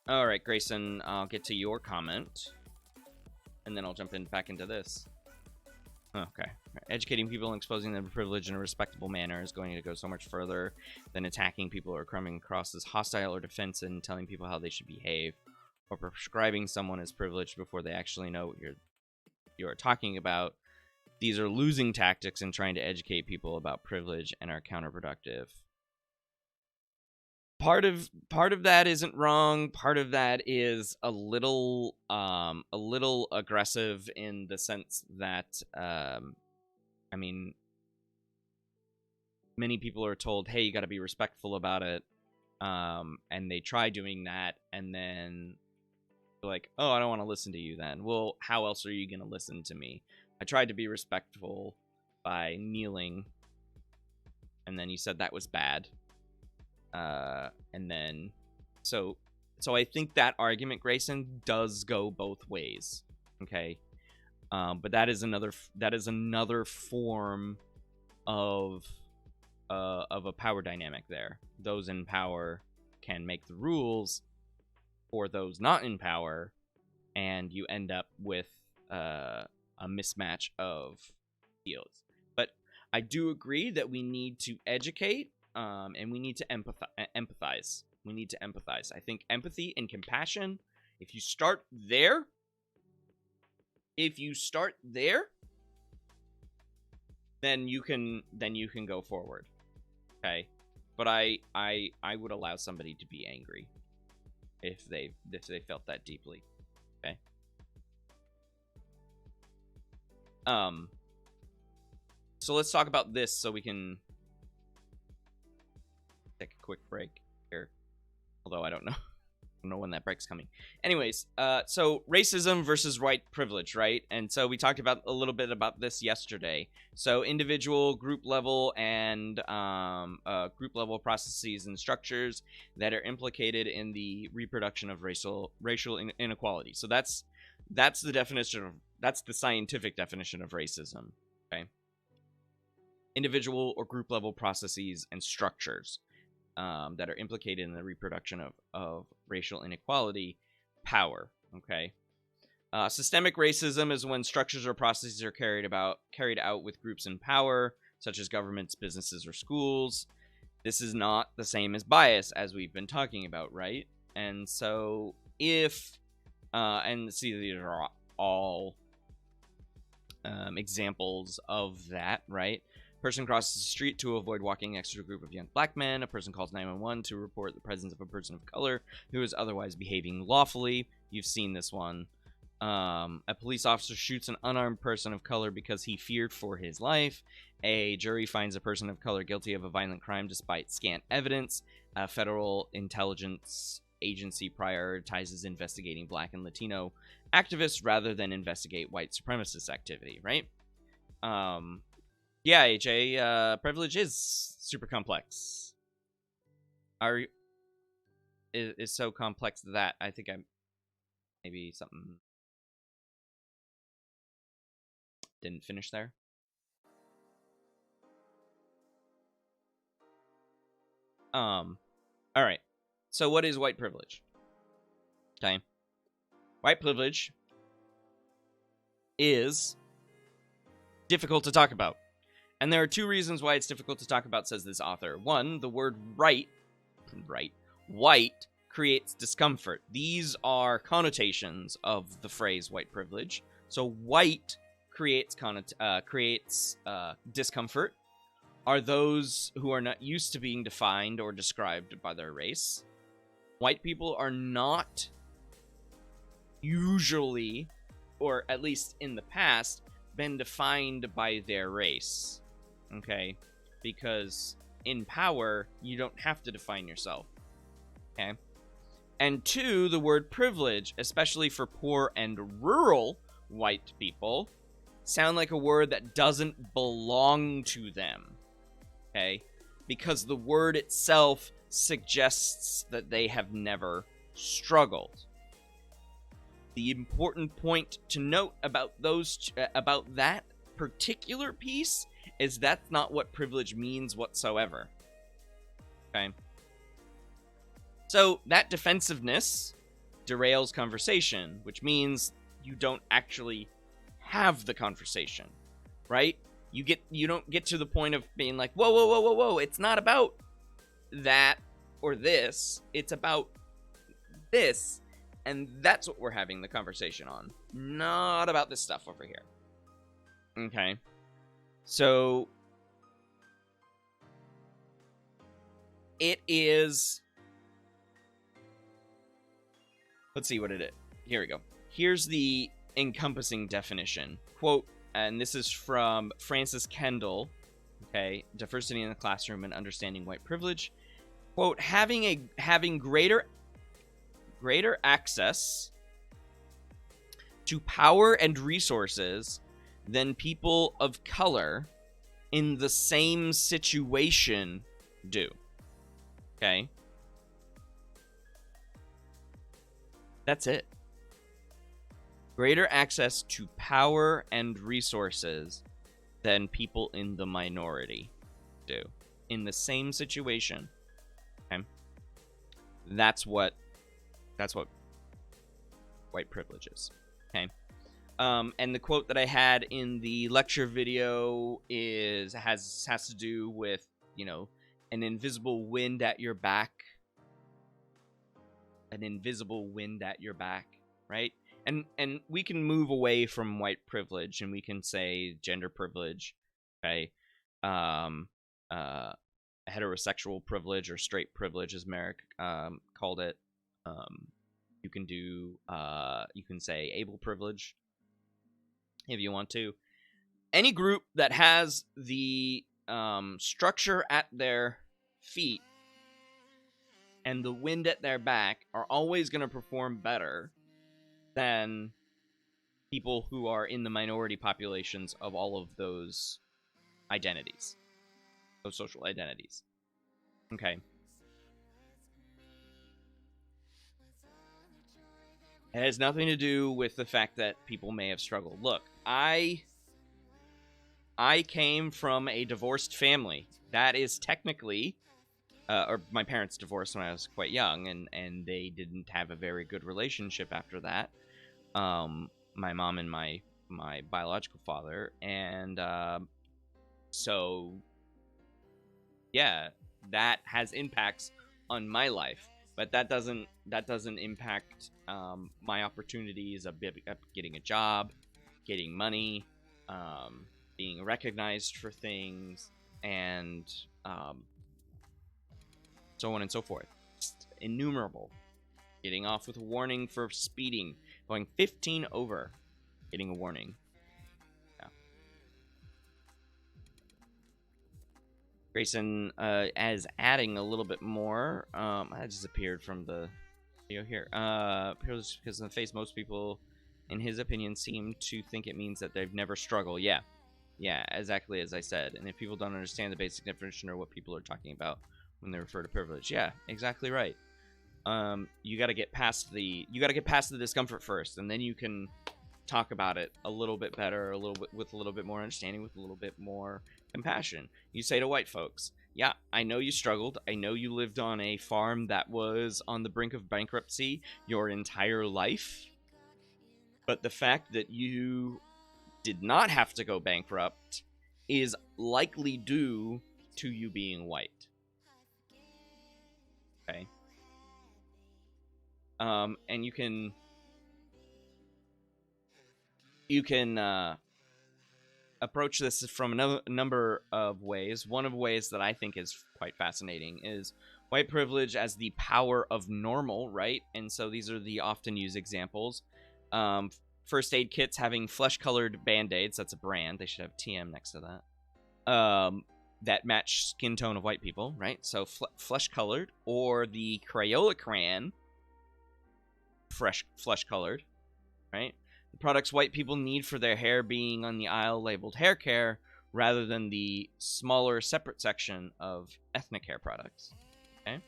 All right, Grayson, I'll get to your comment, and then I'll jump back into this. Okay. Educating people and exposing them to privilege in a respectable manner is going to go so much further than attacking people or coming across as hostile or defensive and telling people how they should behave, or prescribing someone as privileged before they actually know what you're talking about. These are losing tactics in trying to educate people about privilege and are counterproductive. Part of that isn't wrong. Part of that is a little aggressive in the sense that I mean, many people are told, hey, you got to be respectful about it, and they try doing that, and then they're like, oh, I don't want to listen to you then. Well, how else are you going to listen to me? I tried to be respectful by kneeling, and then you said that was bad. And then, so I think that argument, Grayson, does go both ways. Okay. But that is another form of a power dynamic there. Those in power can make the rules for those not in power, and you end up with a mismatch of deals. But I do agree that we need to educate. And we need to empathize. We need to empathize. I think empathy and compassion, if you start there, then you can go forward. Okay? But I would allow somebody to be angry if they felt that deeply. Okay? So let's talk about this so we can take a quick break here, although I don't know when that break's coming. Anyways, so racism versus white privilege, right? And so we talked about a little bit about this yesterday. So individual, group level, and group level processes and structures that are implicated in the reproduction of racial inequality. So that's the definition of, that's the scientific definition of racism. Okay, individual or group level processes and structures that are implicated in the reproduction of racial inequality, power. Okay. Systemic racism is when structures or processes are carried out with groups in power, such as governments, businesses, or schools. This is not the same as bias, as we've been talking about, right? And so if and see, these are all examples of that, right? Person crosses the street to avoid walking next to a group of young black men. A person calls 911 to report the presence of a person of color who is otherwise behaving lawfully. You've seen this one. A police officer shoots an unarmed person of color because he feared for his life. A jury finds a person of color guilty of a violent crime despite scant evidence. A federal intelligence agency prioritizes investigating black and Latino activists rather than investigate white supremacist activity, right? Yeah, AJ, privilege is super complex. Is so complex that I think I'm maybe something didn't finish there. All right. So what is white privilege? Okay. White privilege is difficult to talk about. And there are two reasons why it's difficult to talk about, says this author. One, the word white creates discomfort. These are connotations of the phrase white privilege. So white creates discomfort are those who are not used to being defined or described by their race. White people are not usually, or at least in the past, been defined by their race. Okay? Because in power, you don't have to define yourself. Okay? And 2, the word privilege, especially for poor and rural white people, sound like a word that doesn't belong to them. Okay? Because the word itself suggests that they have never struggled. The important point to note about about that particular piece is that's not what privilege means whatsoever. Okay? So that defensiveness derails conversation, which means you don't actually have the conversation, right? You don't get to the point of being like, whoa, it's not about that or this, it's about this, and that's what we're having the conversation on, not about this stuff over here. Okay, so it is, let's see what it is. Here we go. Here's the encompassing definition. Quote, and this is from Francis Kendall, okay, Diversity in the Classroom and Understanding White Privilege. Quote, having greater access to power and resources than people of color in the same situation do. Okay? That's it. Greater access to power and resources than people in the minority do. In the same situation. Okay? That's what white privilege is. Okay? And the quote that I had in the lecture video has to do with, you know, an invisible wind at your back. An invisible wind at your back, right? And we can move away from white privilege and we can say gender privilege, okay? Heterosexual privilege or straight privilege, as Merrick called it. You can say able privilege if you want to. Any group that has the structure at their feet and the wind at their back are always going to perform better than people who are in the minority populations of all of those identities, those social identities. Okay. It has nothing to do with the fact that people may have struggled. Look, I came from a divorced family. That is technically, or my parents divorced when I was quite young, and they didn't have a very good relationship after that. My mom and my biological father, and so yeah, that has impacts on my life, but that doesn't impact my opportunities of getting a job, getting money, being recognized for things, and so on and so forth. Just innumerable. Getting off with a warning for speeding, going 15 over, getting a warning. Yeah. Grayson as adding a little bit more. I just appeared from the video here. Because in the face, most people, in his opinion, seem to think it means that they've never struggled. Yeah, exactly as I said. And if people don't understand the basic definition or what people are talking about when they refer to privilege, yeah, exactly right. You got to get past the discomfort first, and then you can talk about it a little bit better, with a little bit more understanding, with a little bit more compassion. You say to white folks, yeah, I know you struggled. I know you lived on a farm that was on the brink of bankruptcy your entire life. But the fact that you did not have to go bankrupt is likely due to you being white. Okay? And you can approach this from a number of ways. One of the ways that I think is quite fascinating is white privilege as the power of normal, right? And so these are the often used examples. First aid kits having flesh-colored Band-Aids. That's a brand. They should have TM next to that. that match skin tone of white people, right? So flesh-colored, or the Crayola crayon, flesh-colored, right? The products white people need for their hair being on the aisle labeled hair care, rather than the smaller separate section of ethnic hair products. Okay?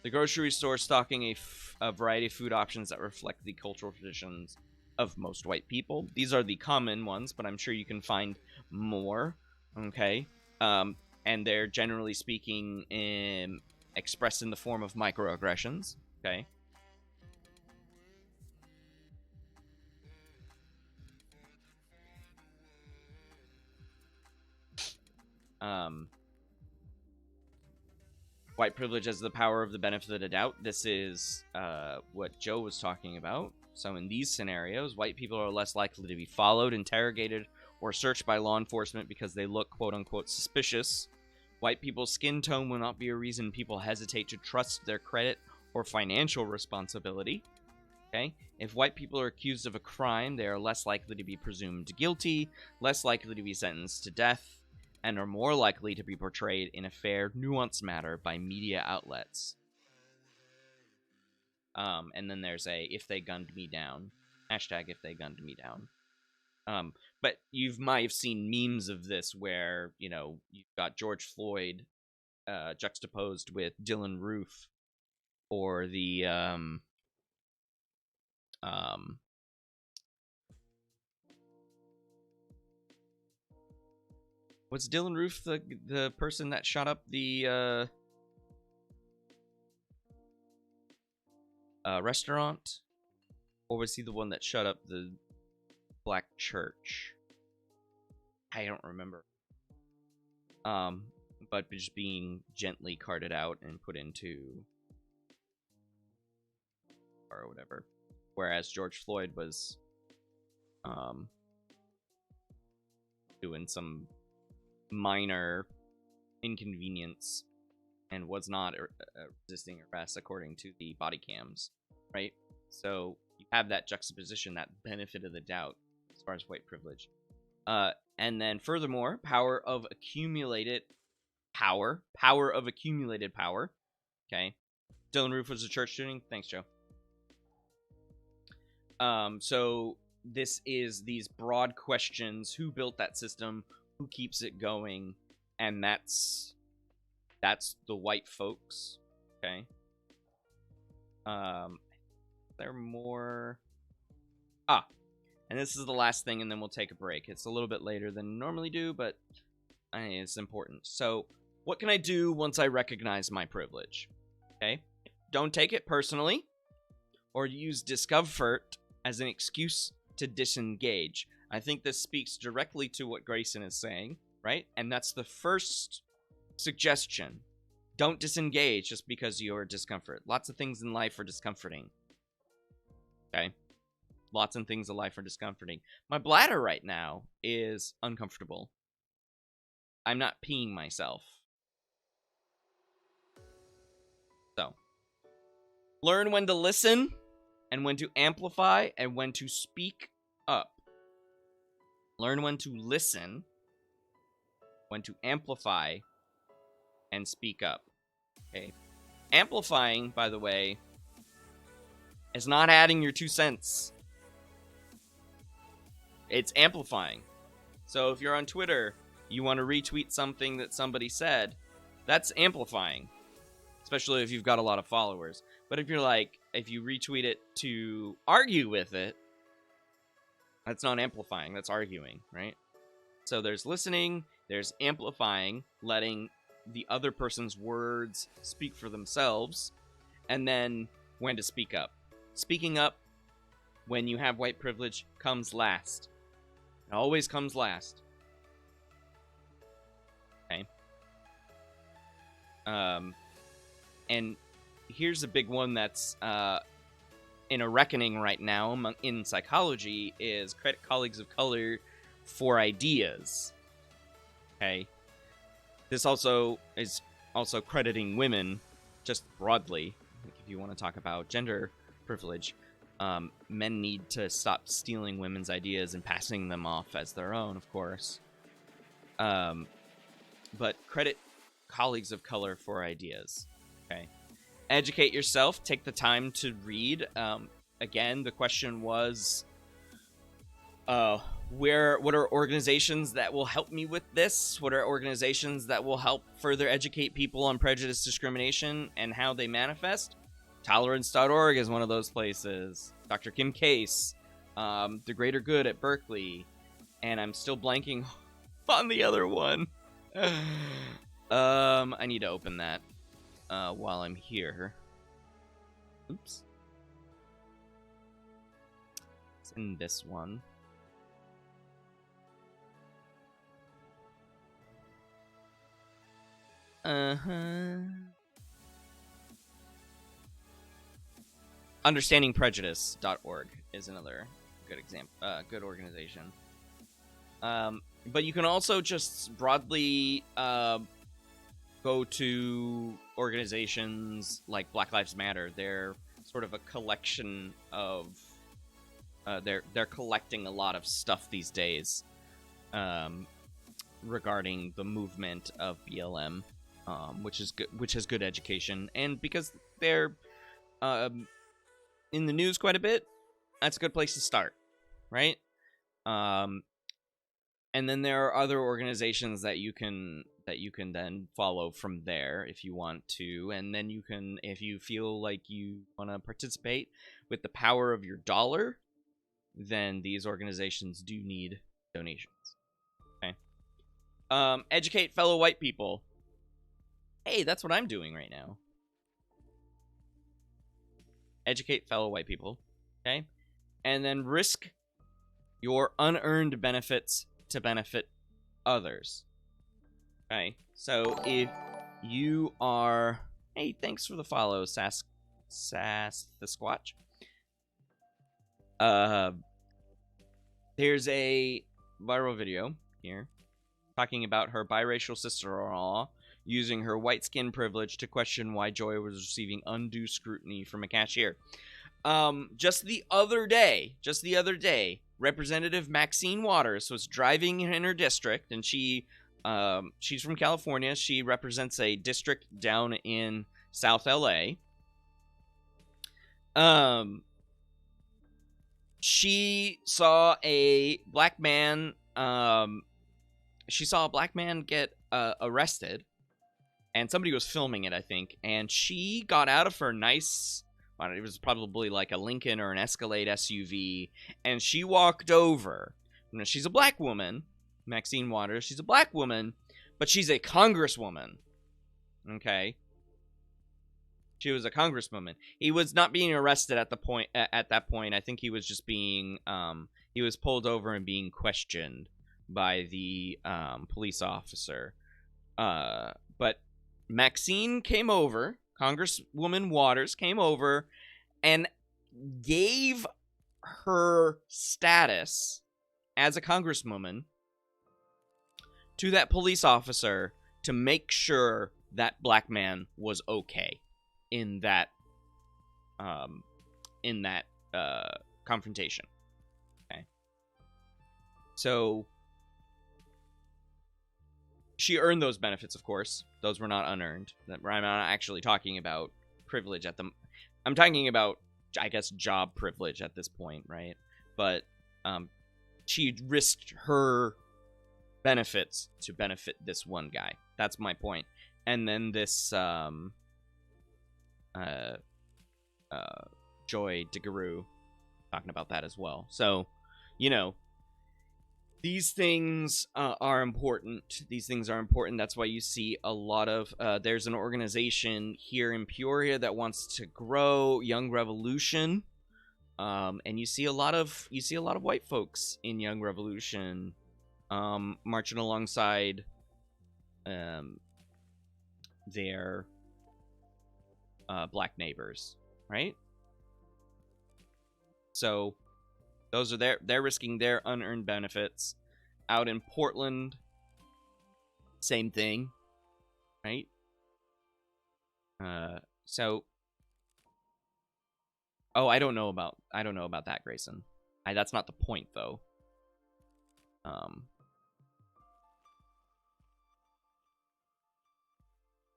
The grocery store stocking a variety of food options that reflect the cultural traditions of most white people. These are the common ones, but I'm sure you can find more. Okay? And they're generally speaking expressed in the form of microaggressions. Okay? White privilege as the power of the benefit of the doubt. This is what Joe was talking about. So in these scenarios, white people are less likely to be followed, interrogated, or searched by law enforcement because they look quote-unquote suspicious. White people's skin tone will not be a reason people hesitate to trust their credit or financial responsibility. Okay? If white people are accused of a crime, they are less likely to be presumed guilty, less likely to be sentenced to death, and are more likely to be portrayed in a fair, nuanced manner by media outlets. And then there's a "if they gunned me down" hashtag "if they gunned me down." But you might have seen memes of this where, you know, you've got George Floyd juxtaposed with Dylan Roof, or the was Dylan Roof the person that shot up the restaurant, or was he the one that shut up the black church? I don't remember. But just being gently carted out and put into, or whatever. Whereas George Floyd was doing some minor inconvenience and was not resisting arrest according to the body cams, right? So you have that juxtaposition, that benefit of the doubt as far as white privilege. And then furthermore, power of accumulated power. Okay. Dylan Roof was a church shooting. Thanks, Joe. So this is these broad questions: who built that system, who keeps it going, and that's the white folks. Okay. There more. And this is the last thing, and then we'll take a break. It's a little bit later than normally do, but it's important. So, what can I do once I recognize my privilege? Okay? Don't take it personally, or use discomfort as an excuse to disengage. I think this speaks directly to what Grayson is saying, right? And that's the first suggestion. Don't disengage just because you're discomfort. Lots of things in life are discomforting. Okay? Lots of things in life are discomforting. My bladder right now is uncomfortable. I'm not peeing myself. So, learn when to listen, and when to amplify, and when to speak up. Learn when to listen, when to amplify, and speak up. Okay? Amplifying, by the way, is not adding your 2 cents. It's amplifying. So if you're on Twitter, you want to retweet something that somebody said, that's amplifying. Especially if you've got a lot of followers. But if you retweet it to argue with it, that's not amplifying, that's arguing, right? So there's listening, there's amplifying, letting the other person's words speak for themselves, and then when to speak up. Speaking up when you have white privilege comes last. It always comes last. Okay? And here's a big one that's in a reckoning right now in psychology is credit colleagues of color for ideas. Okay? This also is crediting women, just broadly. If you want to talk about gender privilege, men need to stop stealing women's ideas and passing them off as their own, of course. but credit colleagues of color for ideas. Okay. Educate yourself. Take the time to read. Again, the question was, what are organizations that will help me with this? What are organizations that will help further educate people on prejudice, discrimination, and how they manifest? Tolerance.org is one of those places. Dr. Kim Case, The Greater Good at Berkeley, and I'm still blanking on the other one. I need to open that while I'm here. Oops. It's in this one. UnderstandingPrejudice.org is another good example, good organization. But you can also just broadly go to organizations like Black Lives Matter. They're sort of a collection of they're collecting a lot of stuff these days regarding the movement of BLM, which is good, which has good education, and because they're in the news quite a bit, that's a good place to start, right? And then there are other organizations that you can then follow from there if you want to, and then you can, if you feel like you want to participate with the power of your dollar, then these organizations do need donations. Okay. Educate fellow white people. Hey, that's what I'm doing right now. Educate fellow white people. Okay. And then risk your unearned benefits to benefit others. Okay, so if you are... Hey, thanks for the follow, Sass the Squatch. There's a viral video here talking about her biracial sister-in-law using her white skin privilege to question why Joy was receiving undue scrutiny from a cashier. Just the other day, Representative Maxine Waters was driving in her district, and she's from California. She represents a district down in South LA. She saw a black man. Get arrested, and somebody was filming it, I think. And she got out of her nice... It was probably like a Lincoln or an Escalade SUV, and she walked over. You know, she's a black woman, Maxine Waters. She's a black woman, but she's a congresswoman. Okay, she was a congresswoman. He was not being arrested at that point. I think he was just being he was pulled over and being questioned by the police officer. But Maxine came over. Congresswoman Waters came over and gave her status as a congresswoman to that police officer to make sure that black man was okay in that confrontation. Okay, so she earned those benefits, of course. Those were not unearned. I'm not actually talking about privilege at the... I'm talking about, I guess, job privilege at this point, right? But she risked her benefits to benefit this one guy. That's my point. And then this Joy DeGarou talking about that as well. So, you know, these things are important. These things are important. That's why you see a lot of... there's an organization here in Peoria that wants to grow Young Revolution, and you see a lot of white folks in Young Revolution marching alongside their black neighbors, right? So those are they're risking their unearned benefits. Out in Portland, same thing, right? So, oh, I don't know about that, Grayson. That's not the point, though.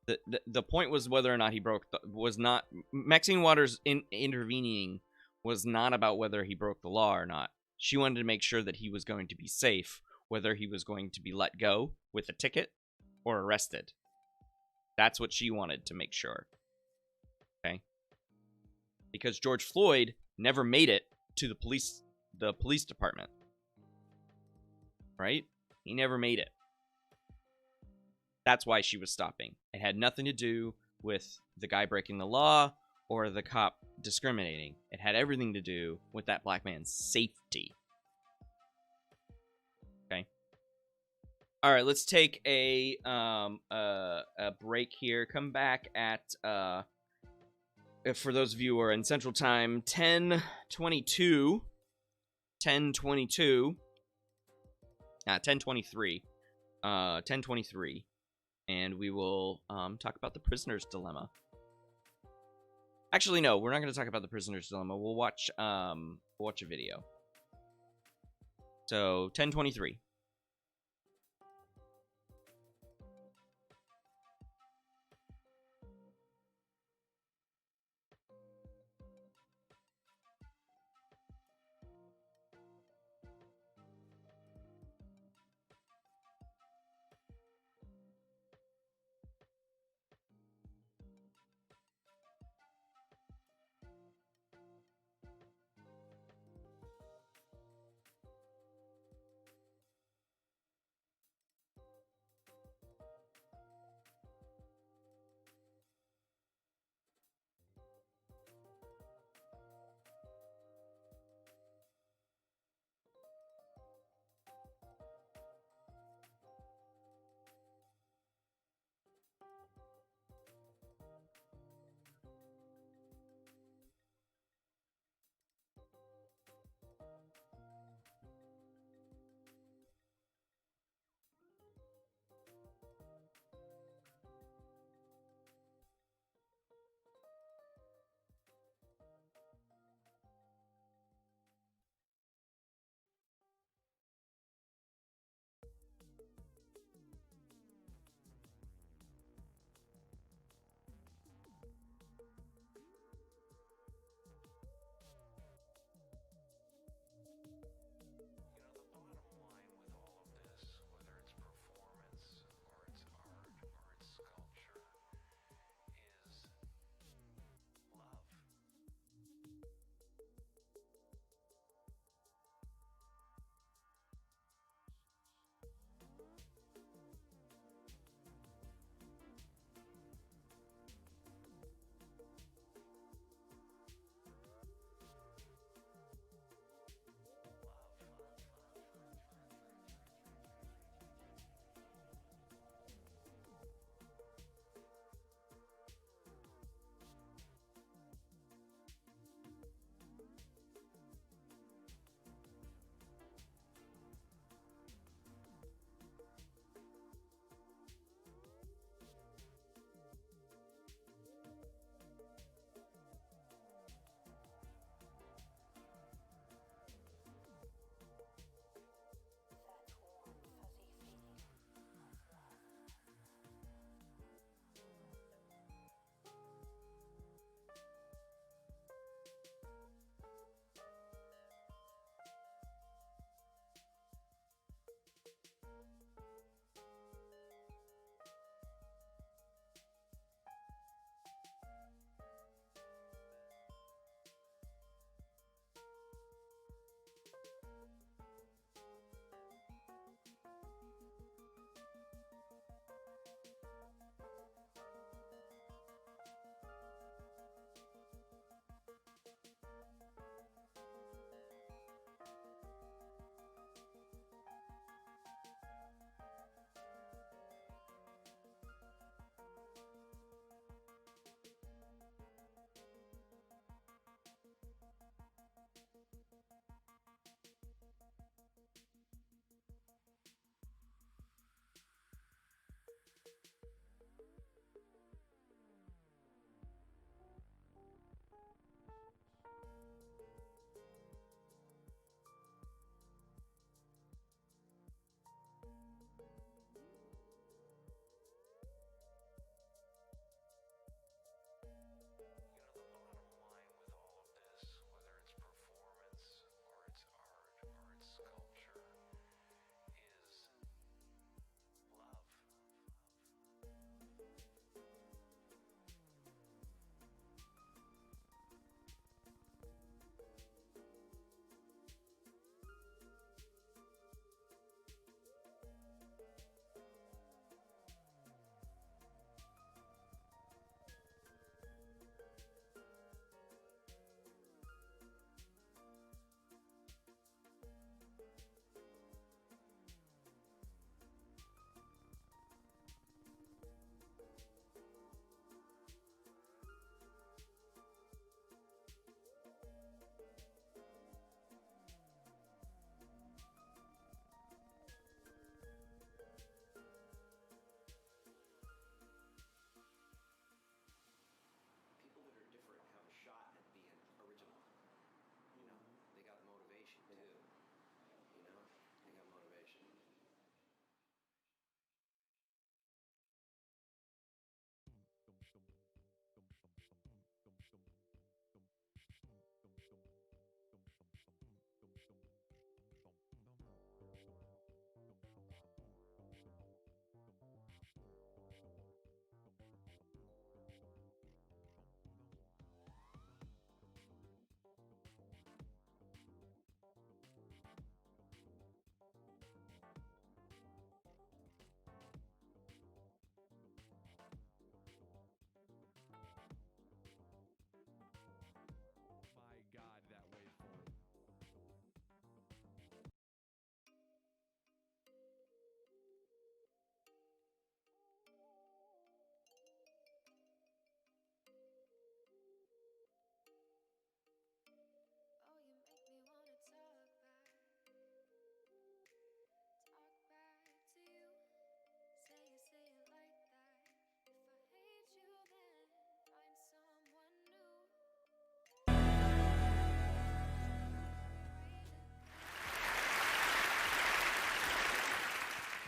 The point was whether or not he broke was not Maxine Waters intervening was not about whether he broke the law or not. She wanted to make sure that he was going to be safe, whether he was going to be let go with a ticket or arrested. That's what she wanted to make sure. Okay? Because George Floyd never made it to the police department. Right? He never made it. That's why she was stopping. It had nothing to do with the guy breaking the law or the cop discriminating. It had everything to do with that black man's safety. Okay. All right, let's take a break here. Come back at for those of you who are in Central Time, 10:22, 10:23, 10:23, and we will talk about the prisoner's dilemma. Actually, no, we're not going to talk about the prisoner's dilemma. We'll watch a video. So 10:23.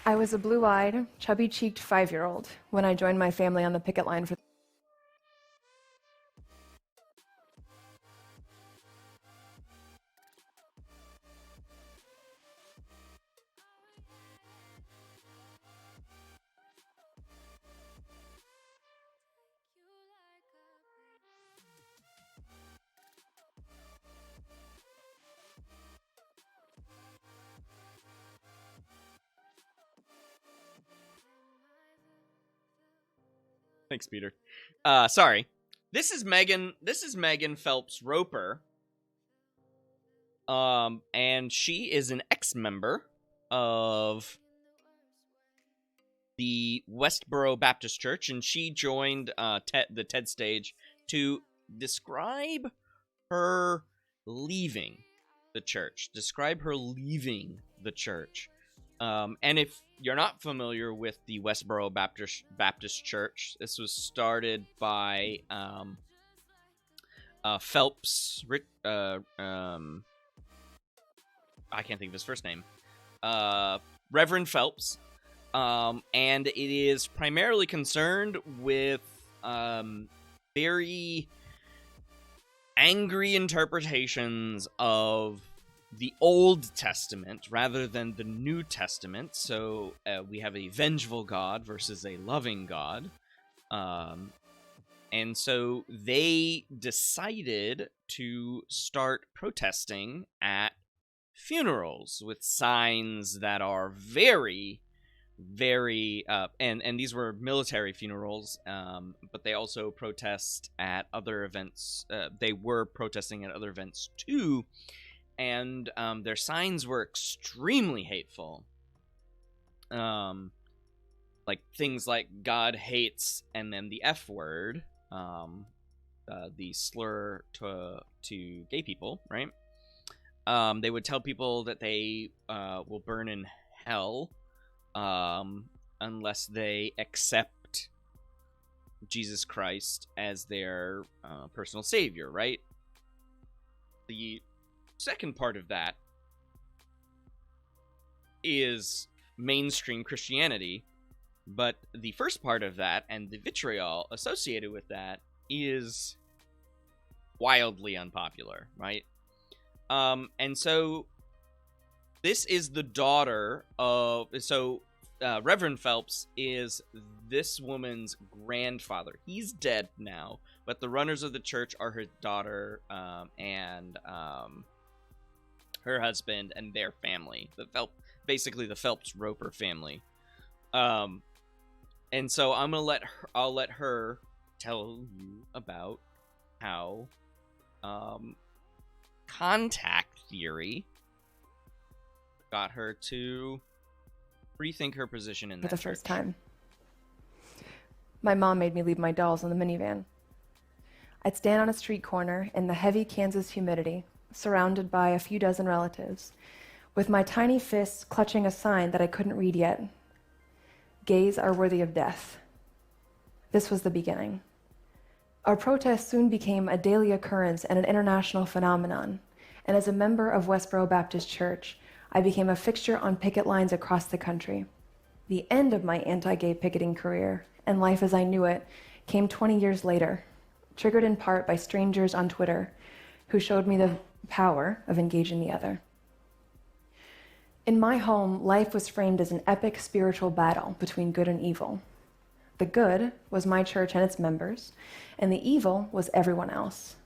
I was a blue-eyed, chubby-cheeked 5-year-old when I joined my family on the picket line for... Thanks, Peter. Sorry. This is Megan Phelps Roper. And she is an ex-member of the Westboro Baptist Church, and she joined the TED stage to describe her leaving the church. And if you're not familiar with the Westboro Baptist Church, this was started by Phelps. I can't think of his first name. Reverend Phelps. And it is primarily concerned with very angry interpretations of the Old Testament rather than the New Testament. So we have a vengeful God versus a loving God. And so they decided to start protesting at funerals with signs that are very, very and these were military funerals, but they also protest at other events. They were protesting at other events too, and their signs were extremely hateful, like things like God hates and then the F word, the slur to gay people, right? They would tell people that they will burn in hell unless they accept Jesus Christ as their personal savior, right? The second part of that is mainstream Christianity, but the first part of that and the vitriol associated with that is wildly unpopular, right? And so this is the daughter of... So Reverend Phelps is this woman's grandfather. He's dead now, but the runners of the church are her daughter and her husband and their family. Basically the Phelps-Roper family. And so I'll let her tell you about how contact theory got her to rethink her position in that for the church. first time. My mom made me leave my dolls in the minivan. I'd stand on a street corner in the heavy Kansas humidity, surrounded by a few dozen relatives, with my tiny fists clutching a sign that I couldn't read yet. Gays are worthy of death. This was the beginning. Our protest soon became a daily occurrence and an international phenomenon, and as a member of Westboro Baptist Church, I became a fixture on picket lines across the country. The end of my anti-gay picketing career, and life as I knew it, came 20 years later, triggered in part by strangers on Twitter who showed me the power of engaging the other. In my home, life was framed as an epic spiritual battle between good and evil. The good was my church and its members, and the evil was everyone else.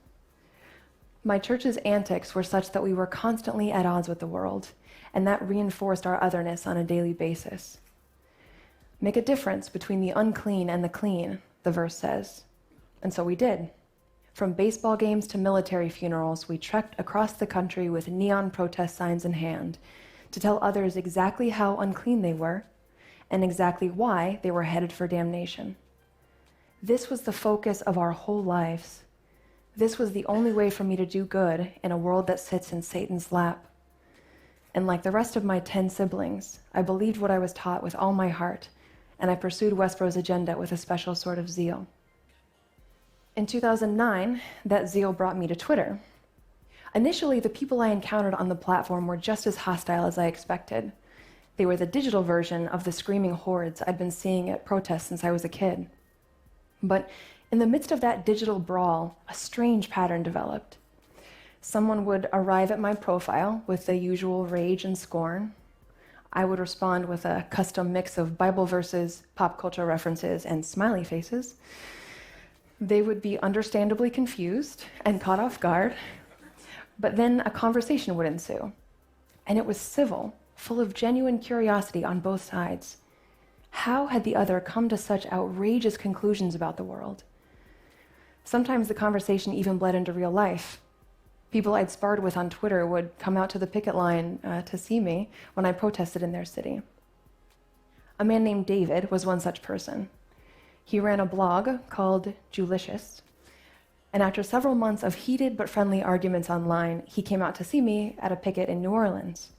My church's antics were such that we were constantly at odds with the world, and that reinforced our otherness on a daily basis. Make a difference between the unclean and the clean, the verse says. And so we did. From baseball games to military funerals, we trekked across the country with neon protest signs in hand to tell others exactly how unclean they were and exactly why they were headed for damnation. This was the focus of our whole lives. This was the only way for me to do good in a world that sits in Satan's lap. And like the rest of my 10 siblings, I believed what I was taught with all my heart, and I pursued Westboro's agenda with a special sort of zeal. In 2009, that zeal brought me to Twitter. Initially, the people I encountered on the platform were just as hostile as I expected. They were the digital version of the screaming hordes I'd been seeing at protests since I was a kid. But in the midst of that digital brawl, a strange pattern developed. Someone would arrive at my profile with the usual rage and scorn. I would respond with a custom mix of Bible verses, pop culture references, and smiley faces. They would be understandably confused and caught off guard, but then a conversation would ensue. And it was civil, full of genuine curiosity on both sides. How had the other come to such outrageous conclusions about the world? Sometimes the conversation even bled into real life. People I'd sparred with on Twitter would come out to the picket line to see me when I protested in their city. A man named David was one such person. He ran a blog called Richest, and after several months of heated but friendly arguments online, he came out to see me at a picket in New Orleans.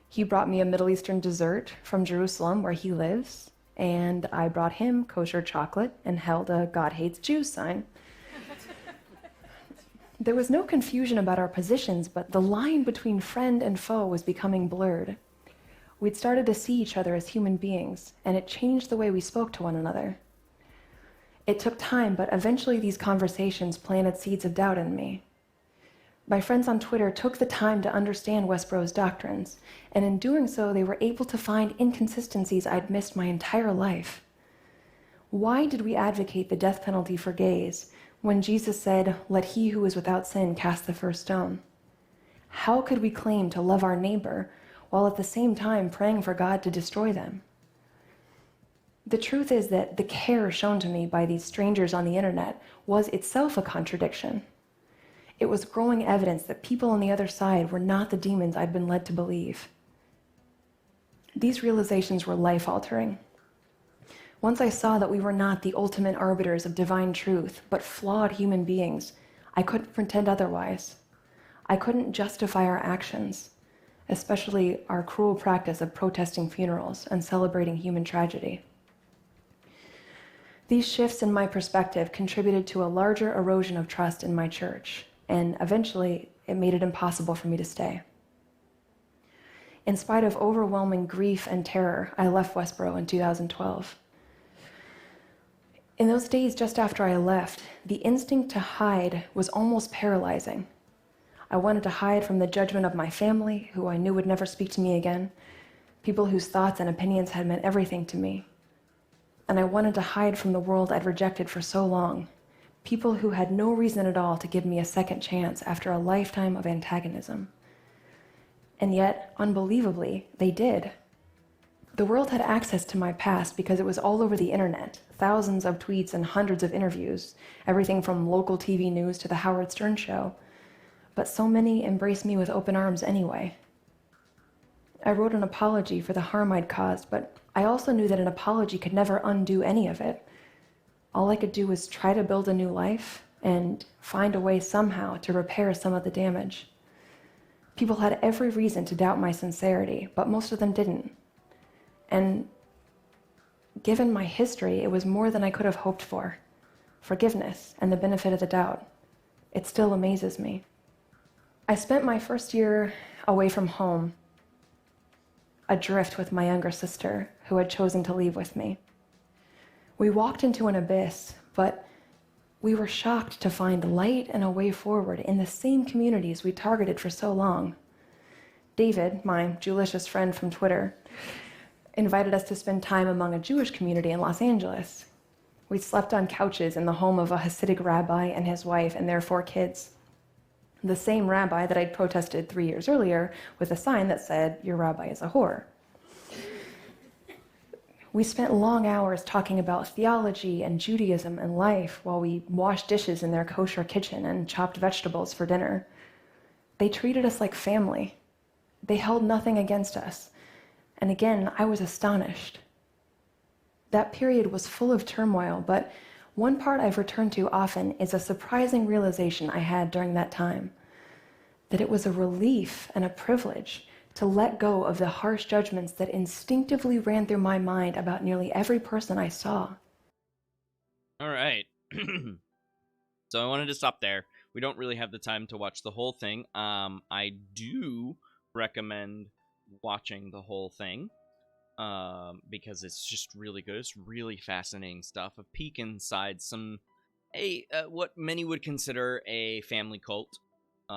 He brought me a Middle Eastern dessert from Jerusalem, where he lives, and I brought him kosher chocolate and held a God Hates Jews sign. There was no confusion about our positions, but the line between friend and foe was becoming blurred. We'd started to see each other as human beings, and it changed the way we spoke to one another. It took time, but eventually these conversations planted seeds of doubt in me. My friends on Twitter took the time to understand Westboro's doctrines, and in doing so, they were able to find inconsistencies I'd missed my entire life. Why did we advocate the death penalty for gays when Jesus said, "Let he who is without sin cast the first stone"? How could we claim to love our neighbor while at the same time praying for God to destroy them? The truth is that the care shown to me by these strangers on the internet was itself a contradiction. It was growing evidence that people on the other side were not the demons I'd been led to believe. These realizations were life-altering. Once I saw that we were not the ultimate arbiters of divine truth, but flawed human beings, I couldn't pretend otherwise. I couldn't justify our actions, especially our cruel practice of protesting funerals and celebrating human tragedy. These shifts in my perspective contributed to a larger erosion of trust in my church, and eventually it made it impossible for me to stay. In spite of overwhelming grief and terror, I left Westboro in 2012. In those days just after I left, the instinct to hide was almost paralyzing. I wanted to hide from the judgment of my family, who I knew would never speak to me again, people whose thoughts and opinions had meant everything to me. And I wanted to hide from the world I'd rejected for so long, people who had no reason at all to give me a second chance after a lifetime of antagonism. And yet, unbelievably, they did. The world had access to my past because it was all over the internet, thousands of tweets and hundreds of interviews, everything from local TV news to the Howard Stern show. But so many embraced me with open arms anyway. I wrote an apology for the harm I'd caused, but I also knew that an apology could never undo any of it. All I could do was try to build a new life and find a way somehow to repair some of the damage. People had every reason to doubt my sincerity, but most of them didn't. And given my history, it was more than I could have hoped for. Forgiveness and the benefit of the doubt. It still amazes me. I spent my first year away from home, adrift with my younger sister, who had chosen to leave with me. We walked into an abyss, but we were shocked to find light and a way forward in the same communities we targeted for so long. David, my Jewishest friend from Twitter, invited us to spend time among a Jewish community in Los Angeles. We slept on couches in the home of a Hasidic rabbi and his wife and their 4 kids. The same rabbi that I'd protested 3 years earlier with a sign that said, "Your rabbi is a whore." We spent long hours talking about theology and Judaism and life while we washed dishes in their kosher kitchen and chopped vegetables for dinner. They treated us like family. They held nothing against us. And again, I was astonished. That period was full of turmoil, but one part I've returned to often is a surprising realization I had during that time, that it was a relief and a privilege to let go of the harsh judgments that instinctively ran through my mind about nearly every person I saw. All right. So I wanted to stop there. We don't really have the time to watch the whole thing. I do recommend watching the whole thing. because it's just really good. It's really fascinating stuff. A peek inside what many would consider a family cult. So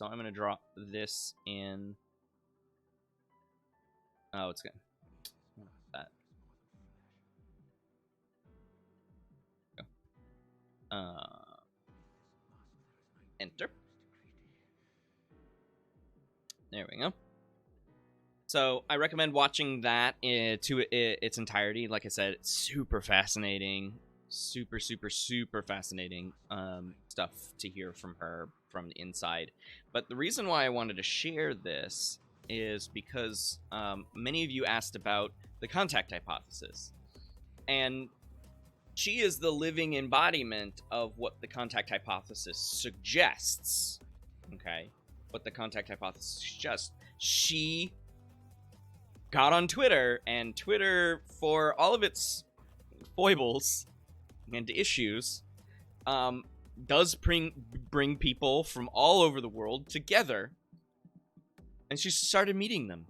I'm gonna drop this in. Oh, it's good. That. Enter. There we go. So I recommend watching that to its entirety. Like I said, it's super fascinating, super fascinating stuff to hear from her from the inside. But the reason why I wanted to share this is because many of you asked about the contact hypothesis, and she is the living embodiment of what the contact hypothesis suggests. Okay, what the contact hypothesis suggests. She got on Twitter, and Twitter, for all of its foibles and issues, does bring people from all over the world together. And she started meeting them,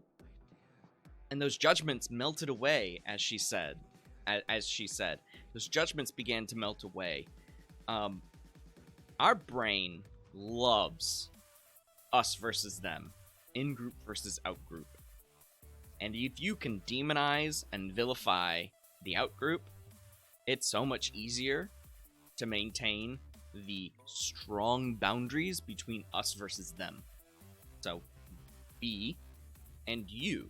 and those judgments melted away, as she said. Those judgments began to melt away. Our brain loves us versus them, in-group versus out-group. And if you can demonize and vilify the out-group, it's so much easier to maintain the strong boundaries between us versus them. So, we and you.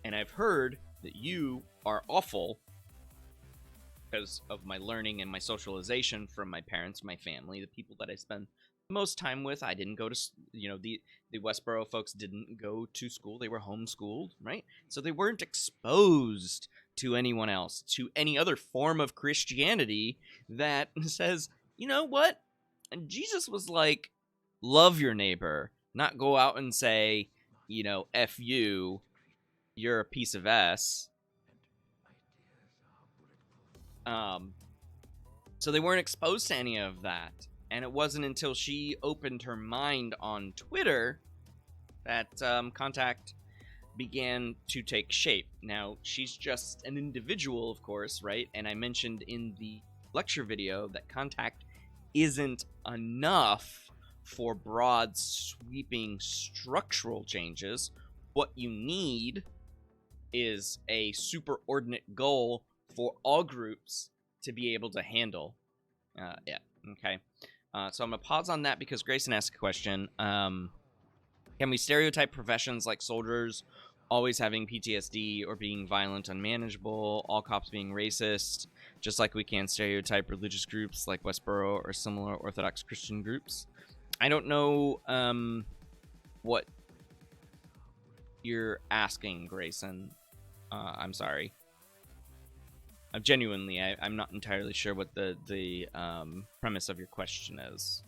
And I've heard that you are awful because of my learning and my socialization from my parents, my family, the people that I spend the most time with. I didn't go to, the Westboro folks didn't go to school. They were homeschooled, right? So they weren't exposed to anyone else, to any other form of Christianity that says, you know what? And Jesus was like, love your neighbor, not go out and say, F you, you're a piece of S. So they weren't exposed to any of that. And it wasn't until she opened her mind on Twitter that contact began to take shape. Now, she's just an individual, of course, right? And I mentioned in the lecture video that contact isn't enough for broad, sweeping structural changes. What you need is a superordinate goal for all groups to be able to handle. Okay. So I'm going to pause on that because Grayson asked a question. Can we stereotype professions like soldiers always having PTSD or being violent, unmanageable, all cops being racist, just like we can stereotype religious groups like Westboro or similar Orthodox Christian groups? I don't know what you're asking, Grayson. I'm sorry. Genuinely, I'm not entirely sure what the premise of your question is.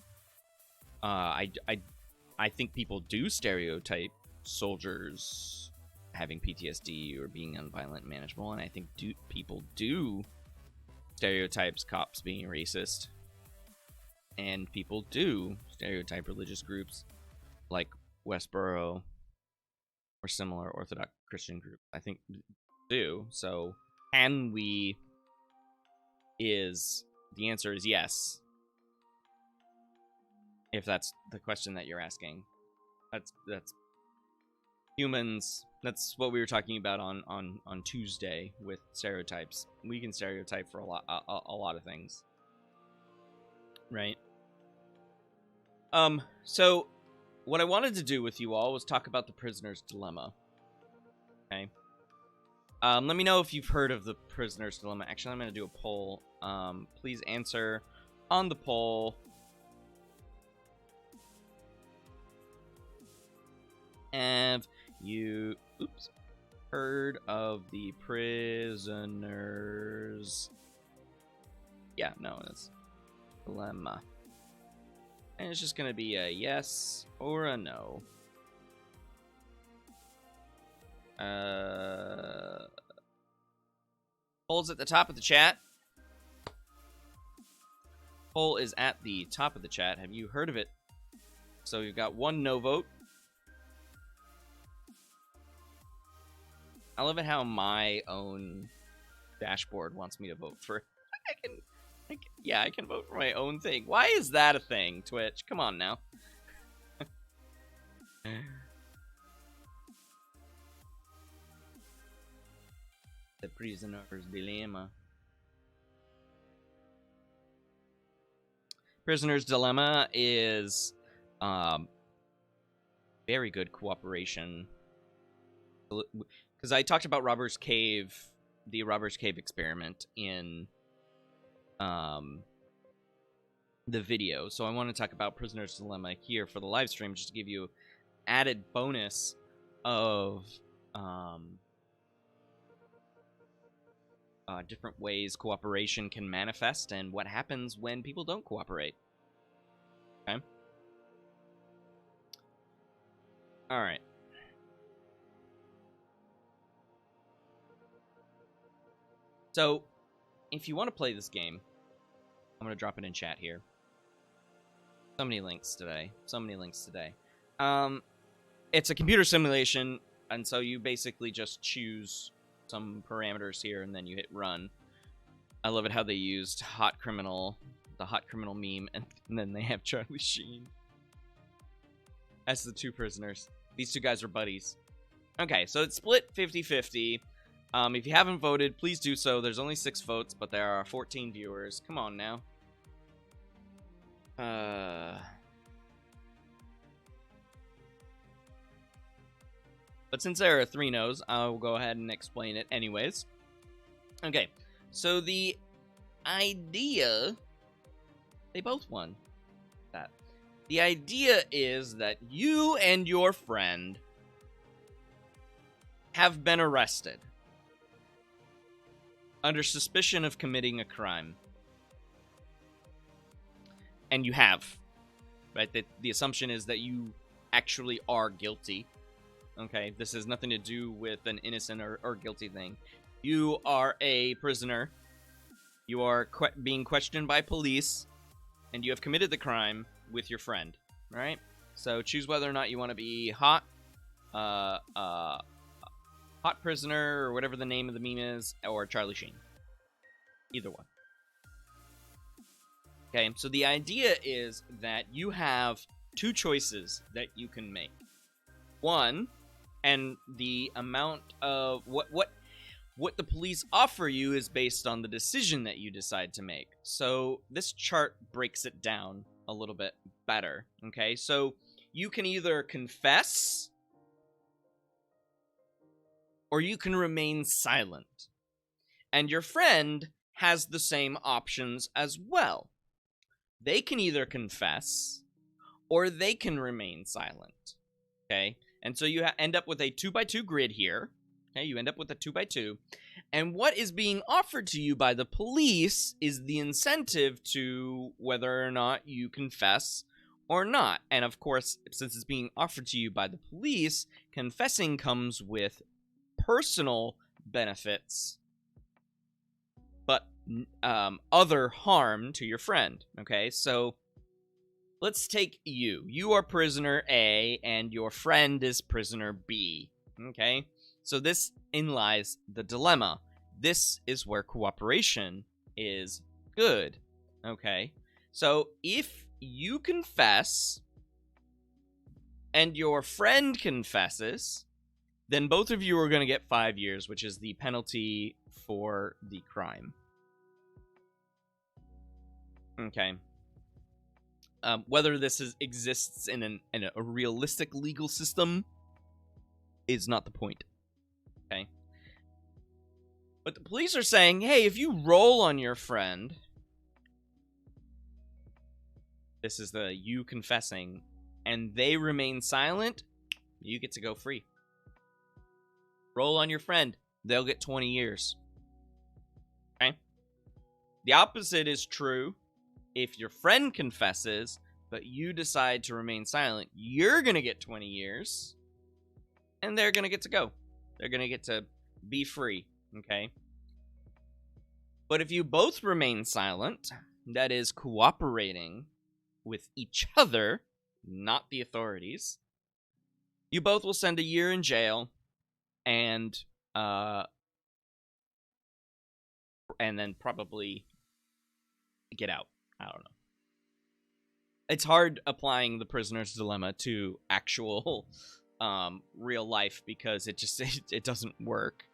I think people do stereotype soldiers having PTSD or being unviolent and manageable, and I think people do stereotype cops being racist, and people do stereotype religious groups like Westboro or similar Orthodox Christian groups. I think do. So can we? The answer is yes. If that's the question that you're asking. That's humans. That's what we were talking about on Tuesday with stereotypes. We can stereotype for a lot of things, right? So what I wanted to do with you all was talk about the prisoner's dilemma. Okay. Let me know if you've heard of the prisoner's dilemma. Actually, I'm going to do a poll. Please answer on the poll. Have you heard of the prisoner's... Yeah, no, it's dilemma. And it's just going to be a yes or a no. Poll's at the top of the chat. Poll is at the top of the chat. Have you heard of it? So you've got one no vote. I love it how my own dashboard wants me to vote for. I can vote for my own thing. Why is that a thing, Twitch? Come on now. The prisoner's dilemma. Prisoner's dilemma is very good cooperation. Because I talked about Robbers Cave, the Robbers Cave experiment in the video. So I want to talk about Prisoner's Dilemma here for the live stream, just to give you added bonus of different ways cooperation can manifest and what happens when people don't cooperate. Okay? Alright. So, if you want to play this game, I'm going to drop it in chat here. So many links today. It's a computer simulation, and so you basically just choose some parameters here, and then you hit run. I love it how they used the hot criminal meme, and then they have Charlie Sheen as the two prisoners. These two guys are buddies. Okay, so it's split 50-50. If you haven't voted, please do so. There's only 6 votes, but there are 14 viewers. Come on now. But since there are 3 no's, I'll go ahead and explain it anyways. Okay, so the idea... They both won that. The idea is that you and your friend have been arrested under suspicion of committing a crime. And you have. Right? The assumption is that you actually are guilty. Okay? This has nothing to do with an innocent or guilty thing. You are a prisoner. You are being questioned by police. And you have committed the crime with your friend. Right? So choose whether or not you want to be hot prisoner, or whatever the name of the meme is, or Charlie Sheen. Either one. Okay, so the idea is that you have 2 choices that you can make. One, and the amount of what the police offer you is based on the decision that you decide to make. So this chart breaks it down a little bit better. Okay, so you can either confess, or you can remain silent. And your friend has the same options as well. They can either confess, or they can remain silent. Okay? And so you end up with a 2x2 grid here. Okay, you end up with a 2x2. And what is being offered to you by the police is the incentive to whether or not you confess or not. And of course, since it's being offered to you by the police, confessing comes with personal benefits, but other harm to your friend. Okay, so let's take you. You are prisoner A, and your friend is prisoner B. Okay, so this lies the dilemma. This is where cooperation is good. Okay, so if you confess and your friend confesses, then both of you are going to get 5 years, which is the penalty for the crime. Okay. Whether this exists in a realistic legal system is not the point. Okay. But the police are saying, hey, if you roll on your friend, this is the you confessing, and they remain silent, you get to go free. Roll on your friend, they'll get 20 years. Okay? The opposite is true. If your friend confesses, but you decide to remain silent, you're going to get 20 years, and they're going to get to go. They're going to get to be free, okay? But if you both remain silent, that is cooperating with each other, not the authorities, you both will spend a year in jail, and and then probably get out. I don't know. It's hard applying the prisoner's dilemma to actual real life because it just it doesn't work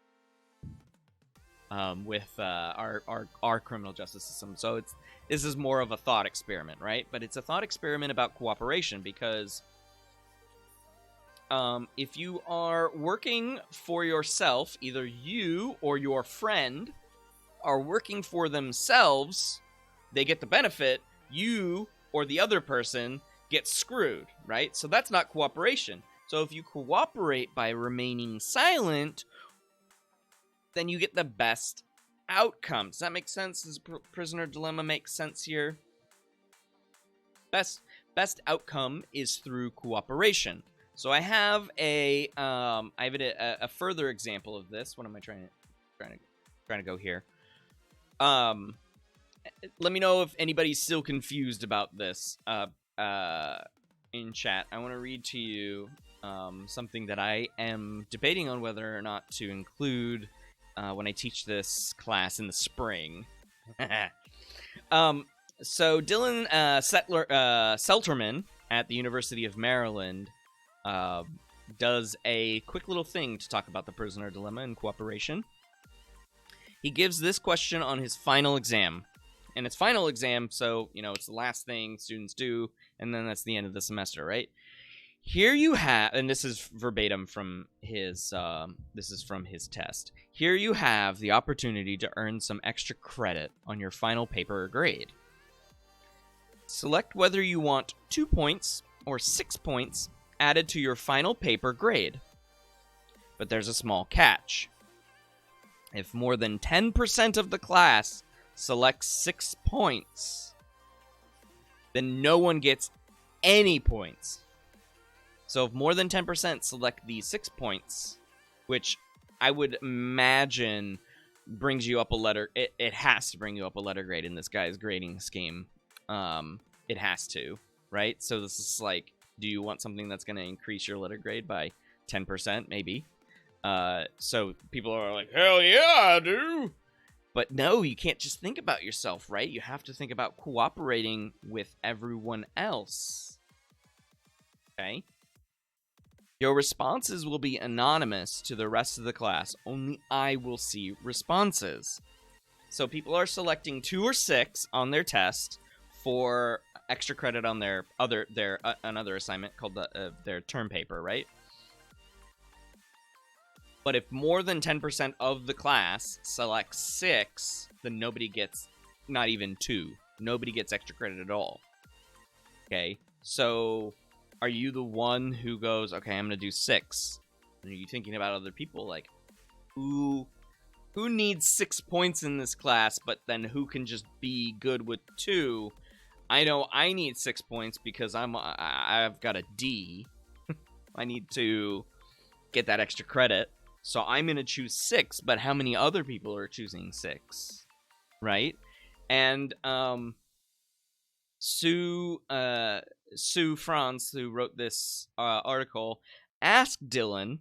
with our criminal justice system. So this is more of a thought experiment, right? But it's a thought experiment about cooperation because if you are working for yourself, either you or your friend are working for themselves, they get the benefit. You or the other person gets screwed, right? So that's not cooperation. So if you cooperate by remaining silent, then you get the best outcome. Does that make sense? Does prisoner dilemma make sense here? Best outcome is through cooperation. So I have a further example of this. What am I trying to go here? Let me know if anybody's still confused about this in chat. I want to read to you something that I am debating on whether or not to include when I teach this class in the spring. So Dylan Selterman at the University of Maryland does a quick little thing to talk about the prisoner dilemma and cooperation. He gives this question on his final exam. And it's final exam, so, it's the last thing students do, and then that's the end of the semester, right? Here you have, and this is verbatim from his test. Here you have the opportunity to earn some extra credit on your final paper or grade. Select whether you want 2 points or 6 points added to your final paper grade. But there's a small catch. If more than 10% of the class selects 6 points, then no one gets any points. So if more than 10% select these 6 points, which I would imagine brings you up a letter, it has to bring you up a letter grade in this guy's grading scheme. It has to, right? So this is like, do you want something that's going to increase your letter grade by 10%? Maybe. So people are like, hell yeah, I do. But no, you can't just think about yourself, right? You have to think about cooperating with everyone else. Okay? Your responses will be anonymous to the rest of the class. Only I will see responses. So people are selecting 2 or 6 on their test for extra credit on their another assignment called their term paper, right? But if more than 10% of the class selects 6, then nobody gets, not even 2. Nobody gets extra credit at all. Okay? So, are you the one who goes, okay, I'm going to do 6? And are you thinking about other people like, who needs 6 points in this class, but then who can just be good with 2? I know I need 6 points because I've got a D. I need to get that extra credit. So I'm going to choose 6, but how many other people are choosing 6? Right? And Sue Franz, who wrote this article, asked Dylan,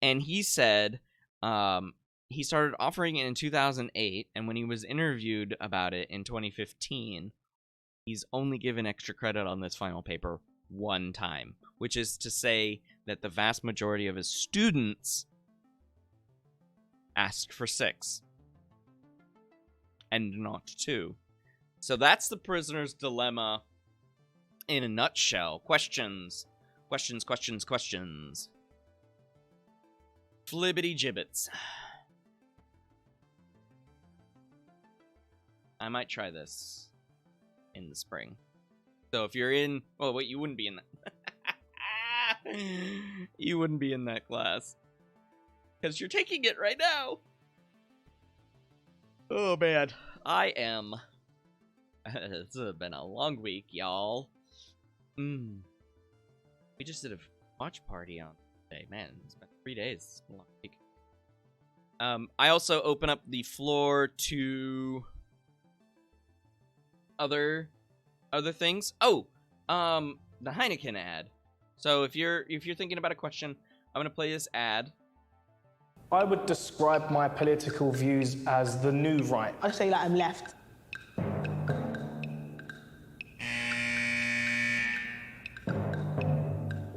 and he said he started offering it in 2008, and when he was interviewed about it in 2015, he's only given extra credit on this final paper 1 time, which is to say that the vast majority of his students asked for 6 and not 2. So that's the prisoner's dilemma in a nutshell. Questions. Flibbity gibbets. I might try this in the spring. So if you're in... Oh, wait, you wouldn't be in that. You wouldn't be in that class. Because you're taking it right now. Oh, man. I am. It's been a long week, y'all. We just did a watch party on today. Man, it's been 3 days. It's been a long week. I also open up the floor to other things. Oh, the Heineken ad. So if you're thinking about a question, I'm gonna play this ad. I would describe my political views as the new right. I'd say that I'm left.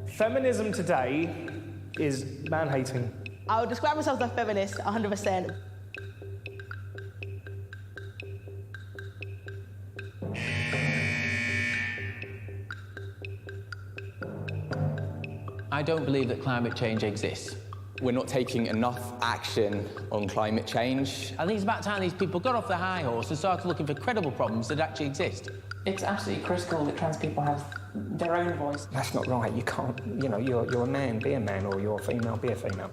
Feminism today is man-hating. I would describe myself as a feminist, 100%. I don't believe that climate change exists. We're not taking enough action on climate change. I think it's about time these people got off the high horse and started looking for credible problems that actually exist. It's absolutely critical that trans people have their own voice. That's not right. You can't, you know, you're a man, be a man, or you're a female, be a female.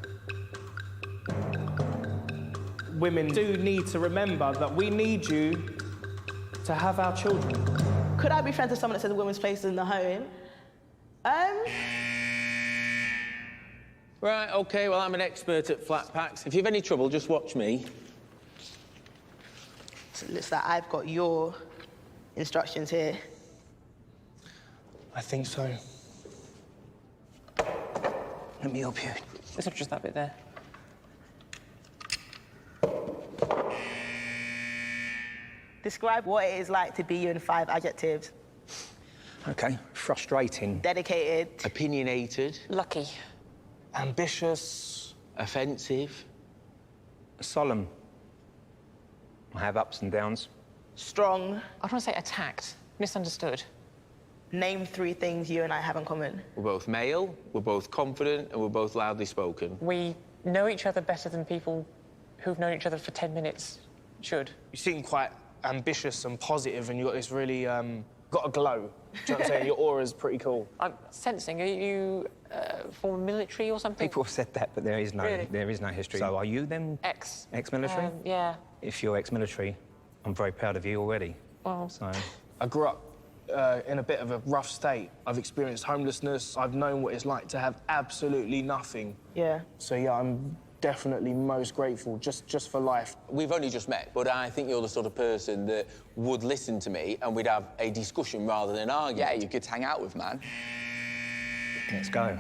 Women do need to remember that we need you to have our children. Could I be friends with someone that says a woman's place is in the home? Right, OK, well, I'm an expert at flat packs. If you have any trouble, just watch me. So it looks like I've got your instructions here. I think so. Let me help you. It's not just that bit there. Describe what it is like to be you in 5 adjectives. Okay, frustrating. Dedicated. Opinionated. Lucky. Ambitious. Offensive. Solemn. I have ups and downs. Strong. I want to say attacked, misunderstood. Name 3 things you and I have in common. We're both male, we're both confident, and we're both loudly spoken. We know each other better than people who've known each other for 10 minutes should. You seem quite ambitious and positive, and you've got this really, got a glow. Do you know what I'm saying? Your aura's pretty cool. I'm sensing, are you former military or something? People have said that, but there is no Really? history. So are you then ex-military? Yeah. If you're ex-military, I'm very proud of you already. Well, So I grew up in a bit of a rough state. I've experienced homelessness. I've known what it's like to have absolutely nothing. Yeah. So yeah, I'm definitely most grateful just for life. We've only just met, but I think you're the sort of person that would listen to me and we'd have a discussion rather than an argument. Yeah, you could hang out with, man. let's go.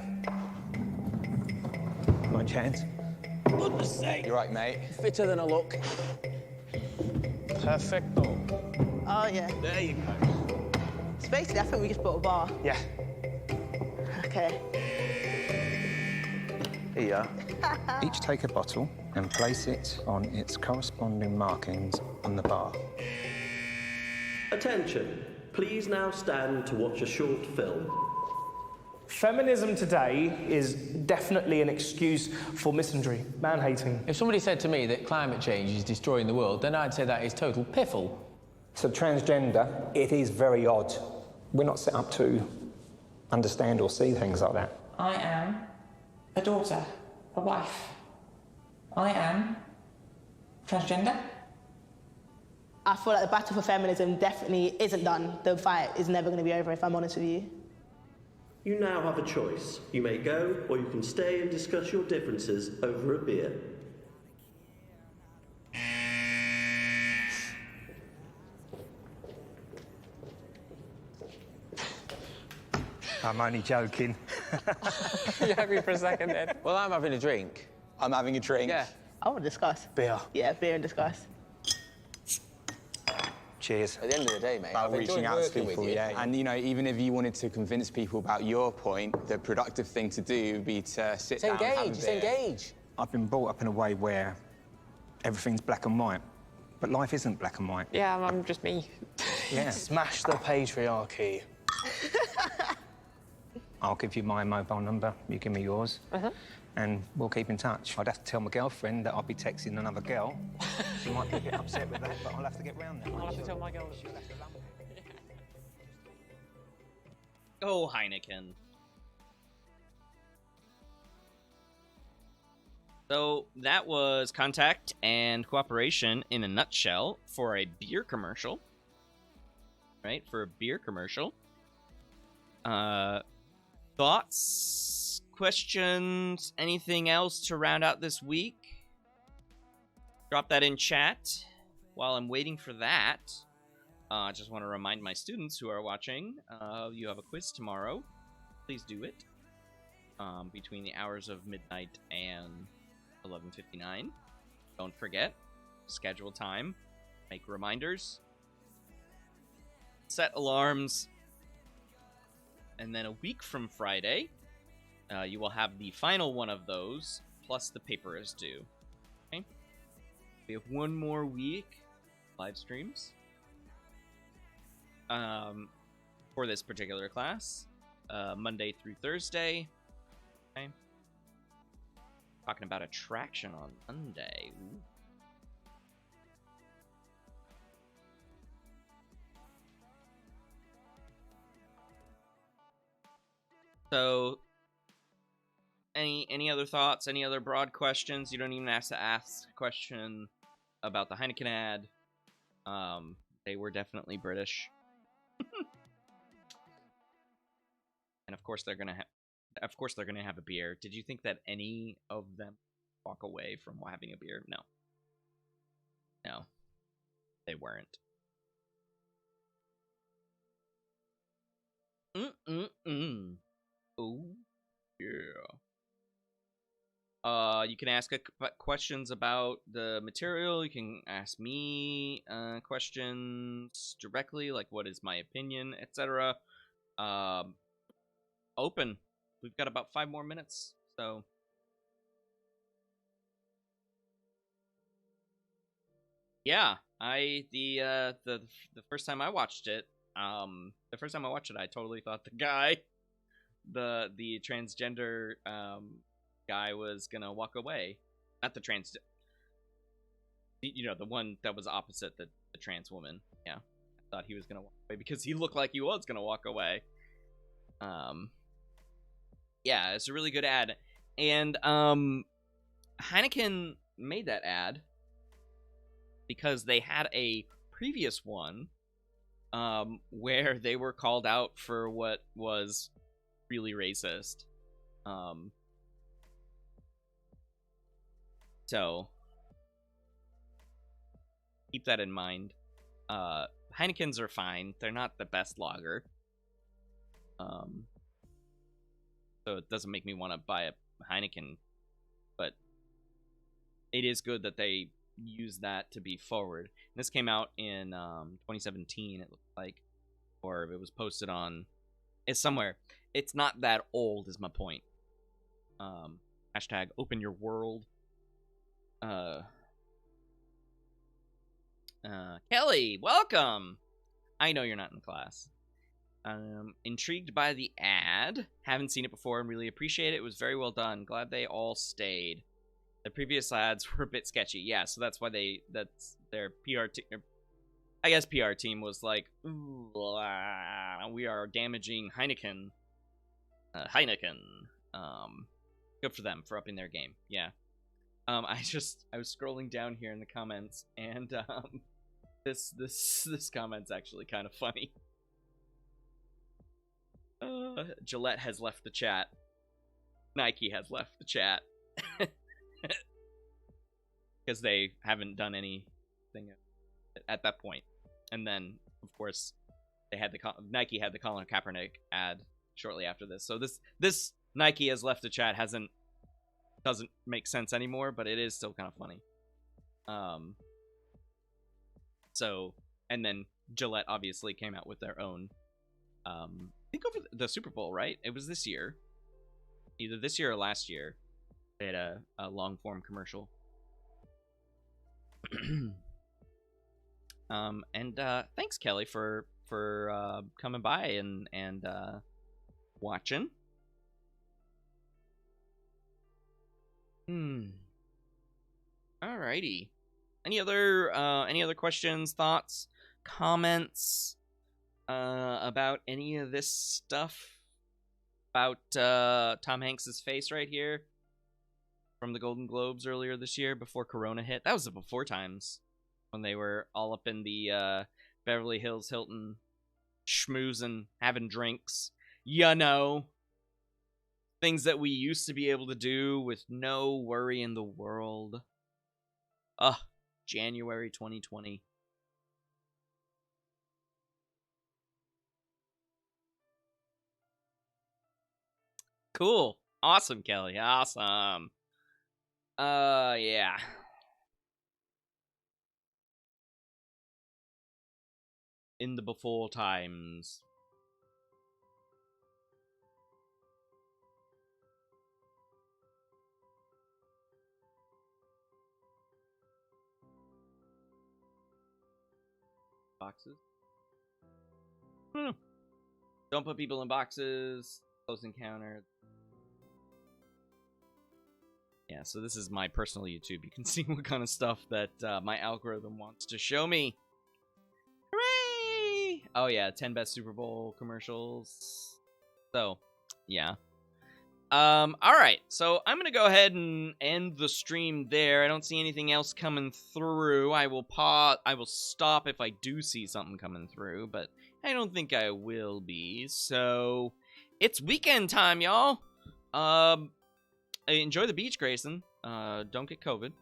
My chance. Goodness sake. You're right, mate. Fitter than I look. Perfecto. Oh, yeah. There you go. So basically, I think we just built a bar. Yeah. Okay. Here. Each take a bottle and place it on its corresponding markings on the bar. Attention, please now stand to watch a short film. Feminism today is definitely an excuse for misandry, man-hating. If somebody said to me that climate change is destroying the world, then I'd say that is total piffle. So transgender, it is very odd. We're not set up to understand or see things like that. I am a daughter, a wife. I am transgender. I feel like the battle for feminism definitely isn't done. The fight is never going to be over, if I'm honest with you. You now have a choice. You may go, or you can stay and discuss your differences over a beer. I'm only joking. You had me for a second then. Well, I'm having a drink. I'm having a drink. Yeah. I want to discuss. Beer. Yeah, beer and discuss. Cheers. At the end of the day, mate, About I've reaching enjoyed out to working people, with you. yeah. And, you know, even if you wanted to convince people about your point, the productive thing to do would be to sit Just down and have a engage, just beer. engage. I've been brought up in a way where everything's black and white, but life isn't black and white. Yeah, I'm just me. Yeah. Smash the patriarchy. I'll give you my mobile number, you give me yours, and we'll keep in touch. I'd have to tell my girlfriend that I'll be texting another girl. She might be a bit upset with that, but I'll have to get round there. I'll have to tell my girl. Oh, Heineken. So that was contact and cooperation in a nutshell for a beer commercial. Right? For a beer commercial. Thoughts? Questions? Anything else to round out this week? Drop that in chat. While I'm waiting for that, I just want to remind my students who are watching, you have a quiz tomorrow. Please do it. Between the hours of midnight and 11:59. Don't forget, schedule time, make reminders, set alarms, and then a week from Friday, you will have the final one of those, plus the paper is due. Okay? We have one more week live streams for this particular class, Monday through Thursday. Okay? Talking about attraction on Monday. Ooh. So, any other thoughts? Any other broad questions? You don't even have to ask a question about the Heineken ad. They were definitely British, and of course they're gonna have a beer. Did you think that any of them walk away from having a beer? No, they weren't. Oh, yeah. You can ask questions about the material. You can ask me questions directly, like what is my opinion, etc. Open. We've got about 5 more minutes, so yeah. The first time I watched it, I totally thought the guy, the transgender guy was gonna walk away. Not the the one that was opposite the trans woman. Yeah, I thought he was gonna walk away because he looked like he was gonna walk away. Yeah, it's a really good ad, and Heineken made that ad because they had a previous one where they were called out for what was really racist. So keep that in mind. Heinekens are fine. They're not the best lager. So it doesn't make me want to buy a Heineken, but it is good that they use that to be forward. And this came out in 2017, it looked like, or it was posted on. It's somewhere. It's not that old, is my point. Hashtag open your world. Kelly, welcome. I know you're not in class. Intrigued by the ad. Haven't seen it before and really appreciate it. It was very well done. Glad they all stayed. The previous ads were a bit sketchy. Yeah, so that's why that's their PR team. I guess PR team was like, ooh, we are damaging Heineken. Good for them for upping their game. Yeah. I was scrolling down here in the comments, and this comment's actually kind of funny. Gillette has left the chat. Nike has left the chat because they haven't done anything at that point. And then, of course, Nike had the Colin Kaepernick ad shortly after this. So this Nike has left the chat doesn't make sense anymore, but it is still kind of funny. So, and then Gillette obviously came out with their own. I think over the Super Bowl, right? It was this year, either this year or last year. They had a long form commercial. And thanks, Kelly, for coming by and watching. Alrighty. Any other questions, thoughts, comments about any of this stuff? About Tom Hanks's face right here from the Golden Globes earlier this year before Corona hit. That was the before times when they were all up in the Beverly Hills Hilton schmoozing, having drinks. You know, things that we used to be able to do with no worry in the world. January 2020. Cool. Awesome, Kelly. Awesome. Yeah. In the before times. Boxes? Don't put people in boxes. Close encounter. Yeah, so this is my personal YouTube. You can see what kind of stuff that my algorithm wants to show me. Hooray! Oh yeah, 10 best Super Bowl commercials. So, yeah. Alright, so I'm gonna go ahead and end the stream there. I don't see anything else coming through. I will stop if I do see something coming through, but I don't think I will be. So, it's weekend time, y'all. Enjoy the beach, Grayson. Don't get COVID.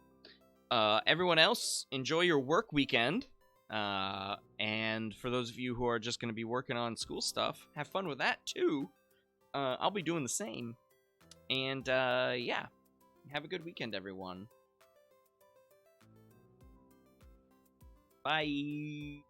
Everyone else, enjoy your work weekend. And for those of you who are just going to be working on school stuff, have fun with that too. I'll be doing the same. And yeah, have a good weekend, everyone. Bye.